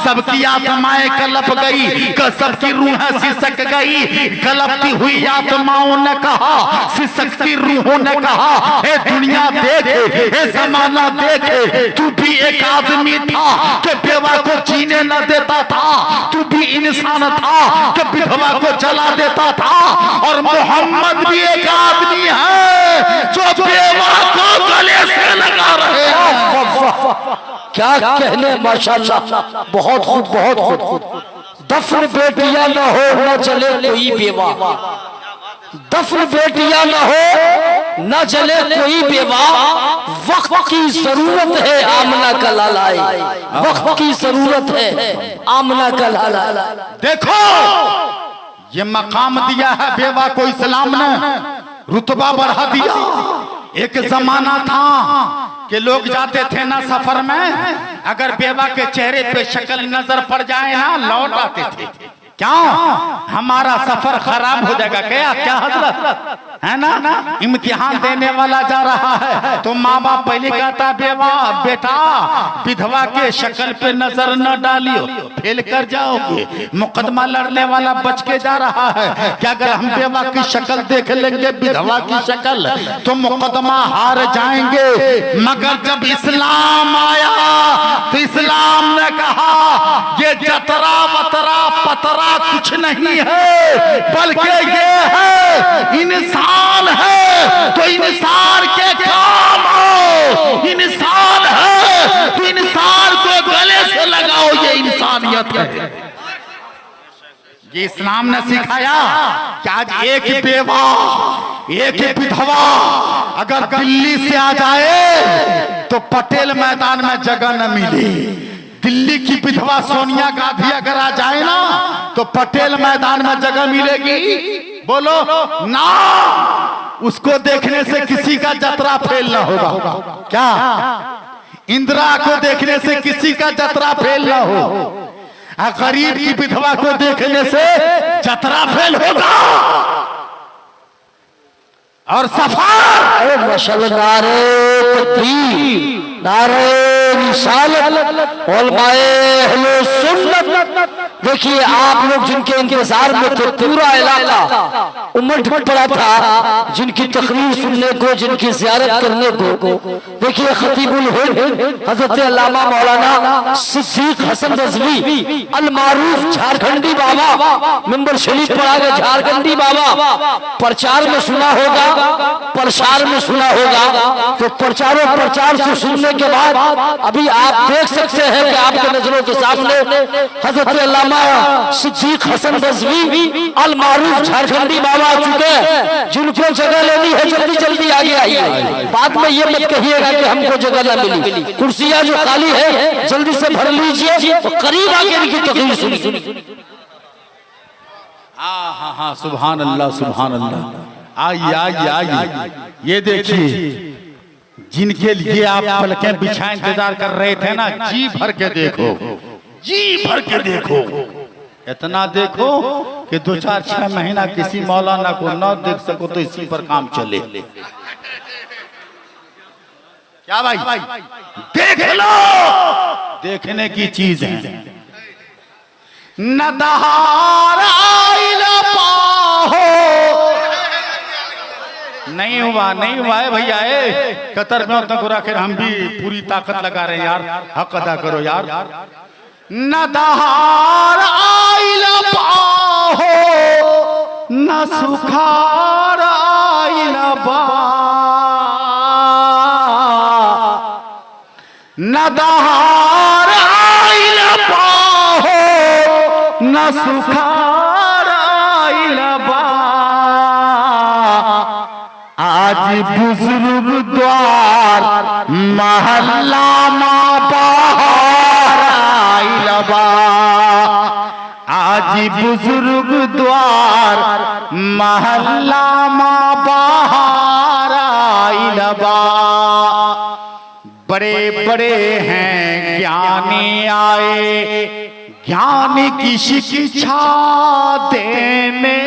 सबकी आत्माएं कलप गई, सबकी रूह सिसक गई। कलपती हुई आत्माओं ने कहा, सिसकती रूहों ने कहा, ए दुनिया देखे, ए जमाना देखे, तू भी एक आदमी था कि बेवा को जीने न देता था, तू भी इंसान था कि विधवा को जला देता था। और मोहम्मद भी एक आदमी है जो बेवा को गले से लगा रहे हैं। क्या कहने, माशाल्लाह, बहुत खूब, बहुत खूब। दफन बेटियां न हो न चले कोई बेवा, दफन बेटियां न हो न चले कोई बेवा, वक्त की जरूरत है आमना का लालाए, वक्त की जरूरत है आमना का लाला। देखो ये मकाम दिया है बेवा को इस्लाम ने, रुतबा बढ़ा दिया। एक जमाना था कि लोग जाते थे ना सफर में, अगर बेवा के चेहरे पे शक्ल नजर पड़ जाए ना, लौट आते थे। क्यों? हमारा सफर खराब हो जाएगा। क्या हजरत है ना, इम्तिहान देने वाला जा रहा है तो माँ बाप पहले कहता बेवा बेटा विधवा के शक्ल पे नजर न डालियो, फेल कर जाओगे। मुकदमा लड़ने वाला बच के जा रहा है कि अगर हम बेवा की शक्ल देख लेंगे, विधवा की शक्ल, तो मुकदमा हार जाएंगे। मगर जब इस्लाम आया तो इस्लाम ने कहा ये जतरा वतरा पतरा कुछ नहीं है, बल्कि ये है इंसान है तो इंसान के काम आओ, इंसान है तो इंसान को गले से लगाओ, ये इंसानियत है। ये इस्लाम ने सिखाया कि आज एक बेवा एक विधवा अगर दिल्ली से आ जाए तो पटेल मैदान में जगह न मिले। दिल्ली की विधवा सोनिया गांधी अगर आ जाए ना तो पटेल मैदान में जगह मिलेगी? बोलो ना। उसको देखने से किसी का जतरा फेल ना होगा। क्या? इंदिरा को देखने से किसी का जतरा फेल ना हो, गरीब की विधवा को देखने से जतरा फेल होगा। और सफर नारे तकबीर, नारे रिसालत, उलमाए अहले सुन्नत। देखिए आप लोग जिनके इंतजार में थे, पूरा इलाका उमड़ पड़ा था जिनकी तकरीर सुनने को, जिनकी ज़ियारत करने को। देखिए खतीबुल हिंद हजरत अल्लामा मौलाना सिद्दीक हसन रज़वी अल मारूफ झारखंडी बाबा, मिंबर शरीफ पढ़ा गए झारखंडी बाबा। प्रचार में सुना होगा, प्रसार में सुना होगा, तो प्रचारों प्रचार से सुनने के बाद अभी आप देख सकते हैं कि आपके नजरों के सामने हजरत अल्लामा सिद्दीक हसन रज़वी अल मारूफ झारखंडी बाबा आ चुके हैं। जिनको जगह लेनी है जल्दी जल्दी आगे आइए। बाद में ये मत कहिएगा कि हमको जगह न मिली, कुर्सियां जो खाली है जल्दी से भर लीजिए, करीब आके इनकी तकरीर सुनिए। हाँ, सुभान अल्लाह, सुभान अल्लाह। आइए आइए आइए। ये देखिए जिनके लिए आप पलकें बिछाए इंतजार कर रहे थे ना, जी भर के देखो, जी भर के देखो, इतना देखो कि 2-4-6 महीना किसी मौलाना को न देख सको तो इसी पर काम चले। क्या भाई? देख लो, देखने की चीज है। न दहारा नहीं हुआ, नहीं हुआ है भैया। कतर में उतना बुरा कर, हम भी पूरी ताकत लगा रहे हैं यार, हक अदा करो यार। न दहारा दहार आइल बाहो न सुखार आइल बा। आज बुजुर्ग द्वार महल्ला माँ बहार आइल बा। आज बुजुर्ग द्वार महल्ला माँ बहार आइल बा। बड़े बड़े हैं ज्ञानी आए ज्ञान की शिक्षा देने।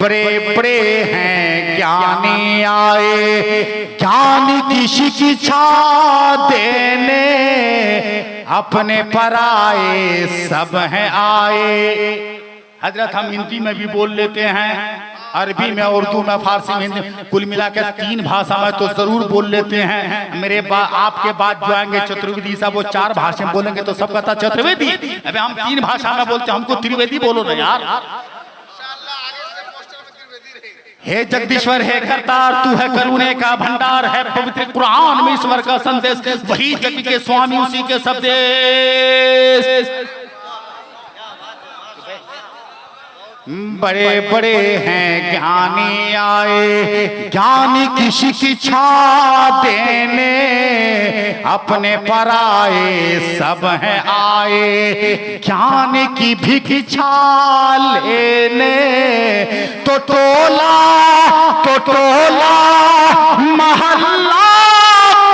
बड़े बड़े हैं ज्ञानी आए ज्ञान की शिक्षा देने। अपने पराए सब हैं आए। हजरत हम हिंदी में भी बोल लेते हैं, अरबी में, उर्दू में, फारसी में, हिंदी, कुल मिलाकर 3 भाषा में तो जरूर बोल लेते हैं। मेरे आपके बाद जो आएंगे चतुर्वेदी साहब, वो 4 भाषा में बोलेंगे तो सब कहता चतुर्वेदी। अबे हम 3 भाषा में बोलते हैं, हमको त्रिवेदी बोलो ना यार। हे जगदीश्वर, हे करतार, तू है करुणे का भंडार, है पवित्र कुरान में ईश्वर का संदेश, वही जग के स्वामी उसी के संदेश। बड़े बड़े हैं ज्ञानी आए ज्ञानी की शिक्षा देने। अपने पराए सब हैं आए ज्ञान की भिक्षा लेने। तो टोला महल्ला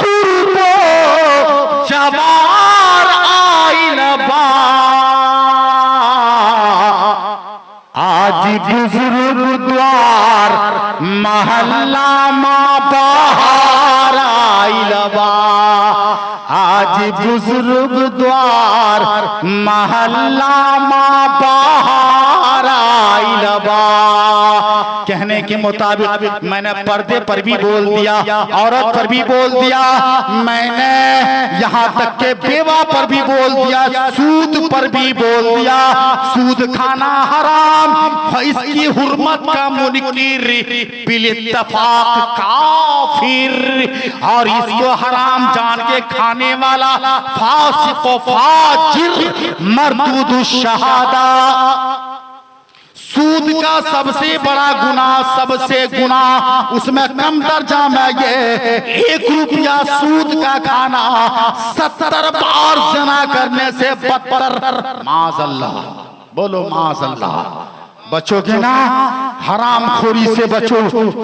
पूर्वो जवार आइल बा। आज बुजुर्ग द्वार महल्ला माँ बहार आइल बा। आज बुजुर्ग द्वार महल्ला माँ बहार आइल बा। कहने के मुताबिक मैंने पर्दे पर भी बोल दिया, औरत पर भी बोल दिया, मैंने यहाँ तक के बेवा पर भी बोल दिया, सूद पर भी बोल दिया। सूद खाना हराम, इसकी हुर्मत का मुनकिर बिल इत्तफाक काफिर, और इसको हराम जान के खाने वाला फासिक व फाजिर मरदूद शहादा। सूद का सबसे बड़ा गुना, सबसे गुना उसमें कम दर्जा में ये 1 रुपया सूद का खाना 70 बार जना करने से बदतर। माज़अल्लाह, बोलो माज़अल्लाह। बचोगे ना, हराम खोरी से बचो।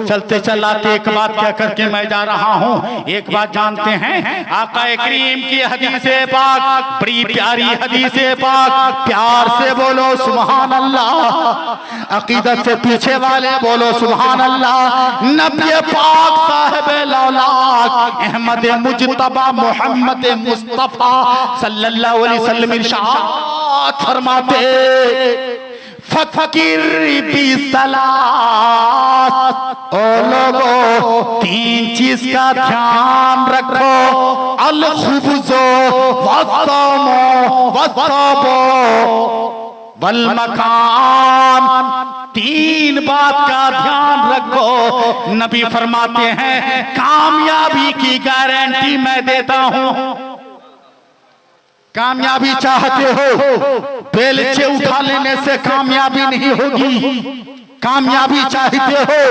चलते चलाते एक बात क्या करके मैं जा रहा हूँ। एक बात जानते हैं, आका करीम की हदीसे पाक, बड़ी प्यारी हदीसे पाक, प्यार से बोलो सुभान अल्लाह। अकीदत से पीछे वाले बोलो सुभान अल्लाह। नबी पाक साहिब लौलाक अहमद मुजतबा मोहम्मद मुस्तफा सल्लल्लाहु अलैहि वसल्लम इरशाद फरमाते, फकीर भी सलात। ओ लोगों, 3 चीज का ध्यान रखो, अल खुब्ज़ो वस्समो वस्सबो वल मकान। 3 बात का ध्यान रखो। नबी फरमाते हैं कामयाबी की गारंटी मैं देता हूं। कामयाबी चाहते हो, बेलचे उठा लेने से कामयाबी नहीं होगी। कामयाबी चाहते हो,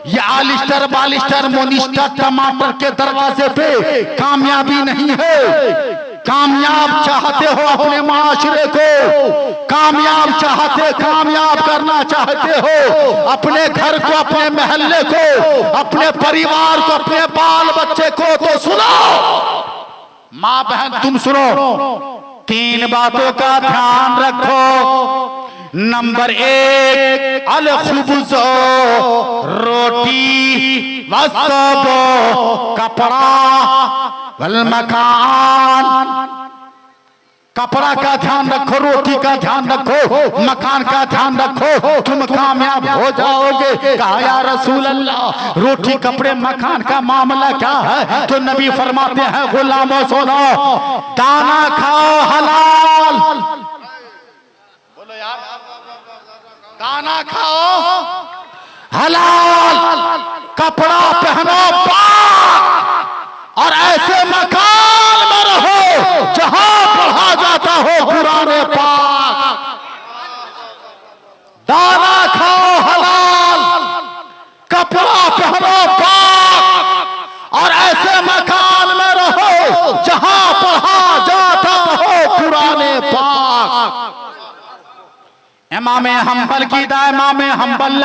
ये आलिस्टर बालिस्टर मोनिस्टर टमाटर के दरवाजे पे कामयाबी नहीं है। कामयाब चाहते हो अपने माशरे को, कामयाब चाहते, कामयाब करना चाहते हो अपने घर को, अपने महल्ले को, अपने परिवार को, अपने बाल बच्चे को, तो सुनो माँ बहन, तुम सुनो, 3 बातों का ध्यान रखो। नंबर 1 अल खुब्ज़ो, रोटी, वस्सबो, कपड़ा, वल मकान। कपड़ा का ध्यान रखो, रोटी का ध्यान रखो, मकान का ध्यान रखो, तुम कामयाब हो जाओगे। कहा या रसूल अल्लाह, रोटी कपड़े मकान का मामला क्या है? तो नबी फरमाते हैं गुलामों सुनो, दाना खाओ हलाल। बोलो यार, दाना खाओ हलाल, कपड़ा पहनो पाक, और ऐसे इमाम हम्बल की इमाम हम्बल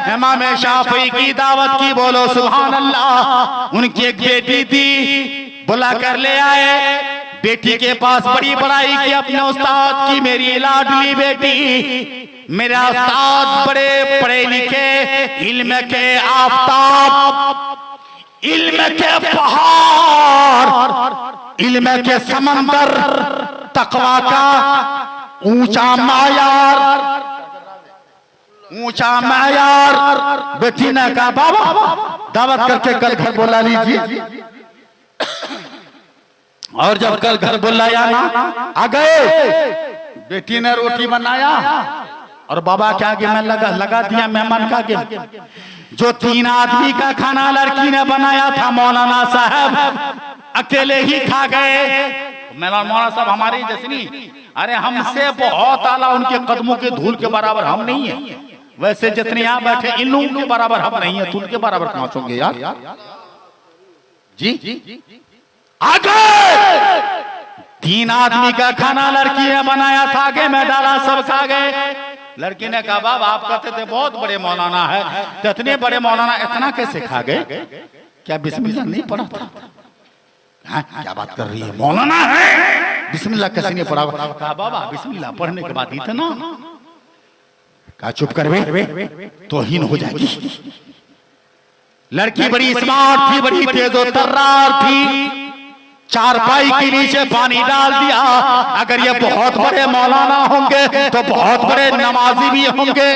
इमाम शाफी की दावत की, बोलो सुभान अल्लाह। उनकी एक बेटी थी, बुला कर ले आए। बेटी के पास बड़ी बड़ाई की अपने उस्ताद की, मेरी लाडली बेटी, मेरा उस्ताद बड़े पढ़े लिखे, इल्म के आफताब, इल्म के पहाड़, इल्म के समंदर, तकवा का ऊंचा मायार, ऊंचा मायार। बेटी ने कहा बाबा दावत करके कल घर बुला लीजिए। और जब कल घर बुलाया ना, आ गए। बेटी ने रोटी बनाया और बाबा के आगे में लगा दिया मेहमान का आगे। जो 3 आदमी का खाना लड़की ने बनाया था, मौलाना साहब अकेले ही खा गए। मौलाना साहब हमारे जैसे नहीं, अरे हमसे बहुत आला, उनके कदमों के धूल के बराबर हम नहीं है। वैसे जितने यहाँ बैठे इन लोगों के बराबर हम नहीं है, तो उनके बराबर पहुंचोगे यार जी। आगे 3 आदमी का खाना लड़की ने बनाया था, आगे में डाला, सब खा गए। लड़की ने कहा बाबा आप कहते थे बहुत बड़े मौलाना है, तो इतने बड़े मौलाना इतना कैसे खा गए? क्या बिस्मिल्लाह नहीं पढ़ा था? हाँ, क्या बात कर रही है, मौलाना है बिस्मिल्लाह कैसे नहीं पढ़ा? कहा बाबा बिस्मिल्लाह पढ़ने के बाद इतना। कहा चुप कर बे, तौहीन हो जाएगी। लड़की बड़ी स्मार्ट थी, बड़ी तेजो तर्रार थी। चारपाई के नीचे पानी डाल दिया। अगर ये बहुत बड़े मौलाना होंगे तो बहुत बड़े नमाजी भी होंगे।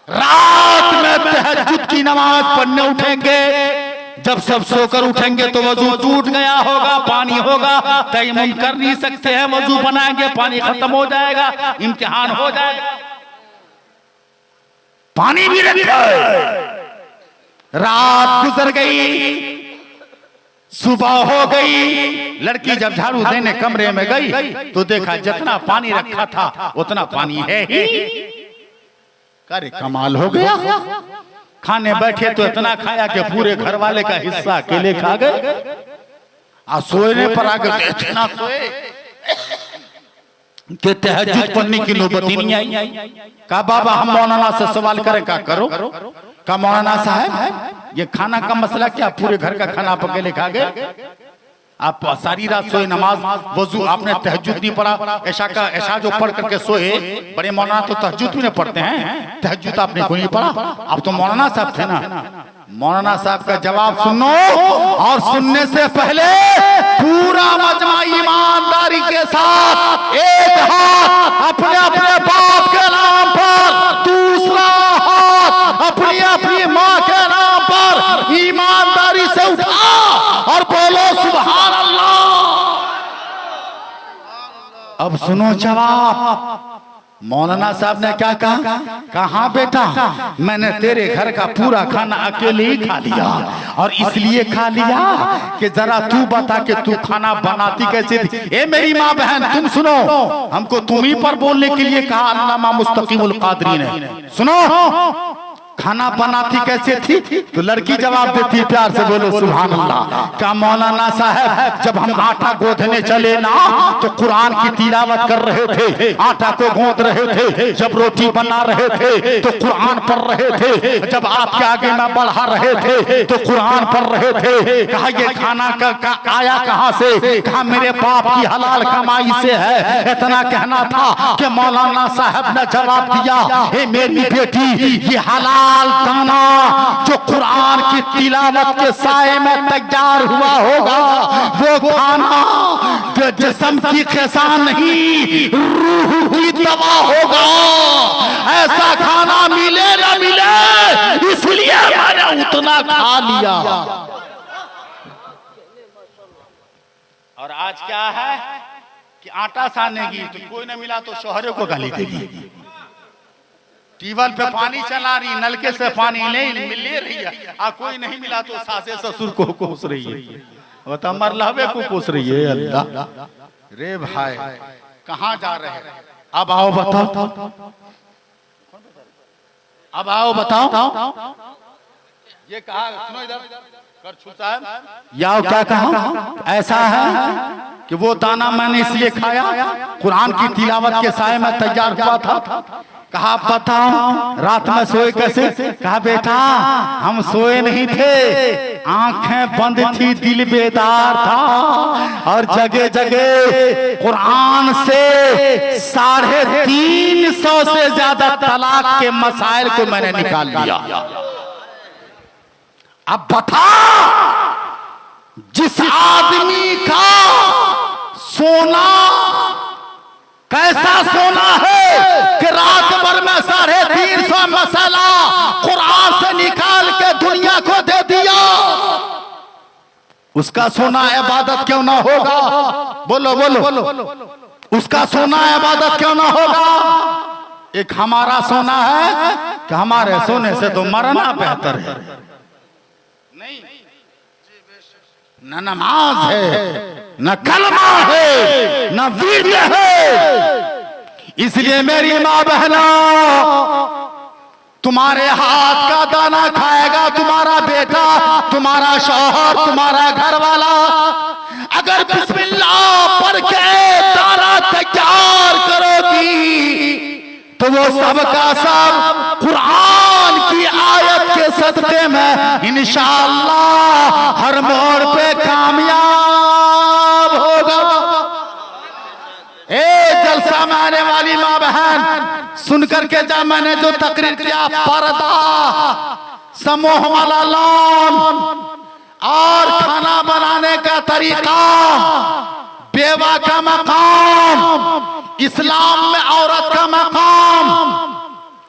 रात में तहज्जुद की नमाज पढ़ने उठेंगे। जब सब सोकर उठेंगे तो वजू टूट गया होगा, पानी होगा, तयम्मुम कर नहीं सकते हैं, वजू बनाएंगे, पानी खत्म हो जाएगा, इम्तिहान हो जाएगा, पानी भी रखा। रात गुजर गई, सुबह हो गई। लड़की जब झाड़ू देने कमरे में गई तो देखा जितना पानी रखा था उतना पानी है ही। अरे कमाल हो गया, खाने बैठे तो इतना खाया कि पूरे घर वाले का हिस्सा अकेले खा गए। आ सोने पर आ गए, इतना सोए कि तहज्जुद पढ़ने की नौबत ही नहीं आई। कहा बाबा हम मौलाना से सवाल करें? क्या करो? कहा मौलाना साहब ये खाना का मसला क्या, पूरे घर का खाना आप अकेले खा गए? आप सारी रात सोए, नमाज वजू आपने तहज्जुद नहीं पढ़ा, ऐशा जो पढ़ करके सोए। बड़े मौलाना तो तहज्जुद भी नहीं पढ़ते हैं, तहज्जुद आपने कोई नहीं पढ़ा, आप तो मौलाना साहब थे ना। मौलाना साहब का जवाब सुनो, और सुनने से पहले पूरा मजमा ईमानदारी के साथ एक हाथ अपने अपने बाप के नाम पर, दूसरा हाथ अपनी अपनी माँ के नाम पर ईमानदारी से उठा और बोलो सुभान अल्लाह। अब सुनो जवाब। मौलाना साहब ने क्या कहा? कहा बेटा मैंने तेरे घर का पूरा खाना अकेले ही खा लिया, और इसलिए खा लिया कि जरा तू बता कि तू खाना बनाती कैसे थी। ए मेरी माँ बहन तुम सुनो, हमको तुम ही पर बोलने के लिए कहा अल्लामा मुस्तकीमुल कादरी ने। सुनो खाना बनाती कैसे थी? तो लड़की जवाब देती प्यार से, बोलो सुभान अल्लाह। क्या मौलाना साहब जब हम आटा गोदने चले ना तो कुरान की तिलावत कर रहे थे, आटा को गोद रहे थे। जब रोटी बना रहे थे तो कुरान पढ़ रहे थे। जब आपके आगे में बढ़ा रहे थे तो कुरान पढ़ रहे थे। कहा ये खाना का आया कहाँ से? कहा मेरे बाप की हलाल कमाई से है। इतना कहना था कि मौलाना साहब ने जवाब दिया, हे मेरी बेटी ये हलाल दाना जो कुरान की तिलावत के साए में तैयार हुआ होगा, वो खाना जो जिस्म की ग़िज़ा नहीं रूह की दवा होगा। ऐसा खाना मिले ना मिले इसलिए मैंने उतना खा लिया। और आज क्या है कि आटा सानेगी तो कोई ना मिला तो शोहरे को गाली देगी। ट्यूबवेल पे पानी चला रही, नलके से पानी ले रही है, कोई नहीं मिला तो सासे ससुर को कोस रही है, बता मरलहबे को कोस रही है। अल्लाह रे भाई कहाँ जा रहे हैं? अब आओ बताओ, अब आओ बताओ। ये कहा सुनो इधर, या क्या कहा, ऐसा है कि वो दाना मैंने इसलिए खाया, कुरान की तिलावत के साए में तैयार हुआ था। कहा बताओ रात में सोए कैसे? कहा बेटा हम सोए नहीं थे, आंखें बंद थी, दिल बेदार था, और जगह जगह कुरान से 350 से ज्यादा तलाक के मसाइल को मैंने निकाल लिया। अब बता, जिस आदमी का सोना कैसा सोना है कि रात भर में 350 मसाला कुरान से निकाल के दुनिया को दे दिया, उसका सोना इबादत क्यों ना होगा? बोलो बोलो, उसका सोना इबादत क्यों ना होगा? एक हमारा सोना है कि हमारे सोने से तो मरना बेहतर है। नहीं, न नमाज है, न कलमा है, न वीर है। इसलिए मेरी माँ बहना, तुम्हारे हाथ का दाना खाएगा तुम्हारा बेटा, तुम्हारा शौहर, तुम्हारा घर वाला। अगर बिस्मिल्लाह पढ़ के दाना तैयार करोगी तो वो सब का सब कुरान की आयत के सदके में इंशाअल्लाह हर मोड़ पे कामयाब होगा। जलसा में आने वाली माँ बहन सुन करके जा, मैंने जो तकरीर किया, पर्दा, समूह वाला लॉन और खाना बनाने का तरीका, बेवा का मकाम, इस्लाम में औरत का मकाम।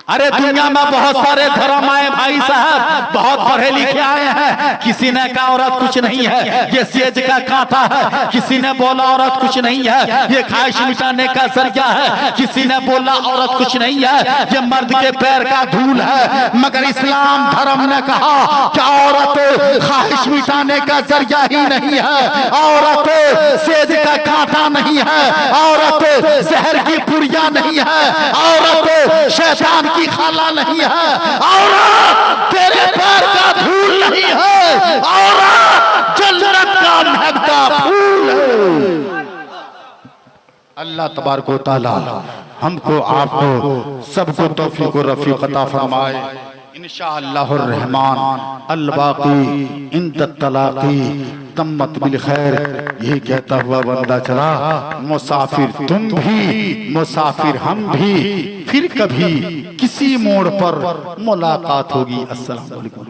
अरे दुनिया में बहुत सारे धर्म आए भाई साहब, बहुत पढ़े लिखे आए हैं, किसी ने कहा औरत कुछ नहीं है, ये सेज का कांटा है, किसी ने बोला औरत कुछ नहीं है, ये ख्वाहिश मिटाने का जरिया है, किसी ने बोला औरत कुछ नहीं है, ये मर्द के पैर का धूल है। मगर इस्लाम धर्म ने कहा कि औरत ख्वाहिश मिटाने का जरिया ही नहीं है, औरत सेज का कांटा नहीं है, औरत जहर की पुड़िया नहीं है, औरत शैतान की खाला नहीं है, औरत तेरे पैर का धूल नहीं है, औरत जन्नत का महकता फूल है। अल्लाह तबारक व तआला हमको आपको सबको तौफीक व रफीक अता फरमाए इंशाअल्लाहुर रहमान। अल बाकी इंद तलाकी तम्मत बिल खैर, यही कहता हुआ बंदा चला। मुसाफिर तुम भी, मुसाफिर हम भी, फिर कभी किसी मोड़ पर मुलाकात होगी। अस्सलाम वालेकुम।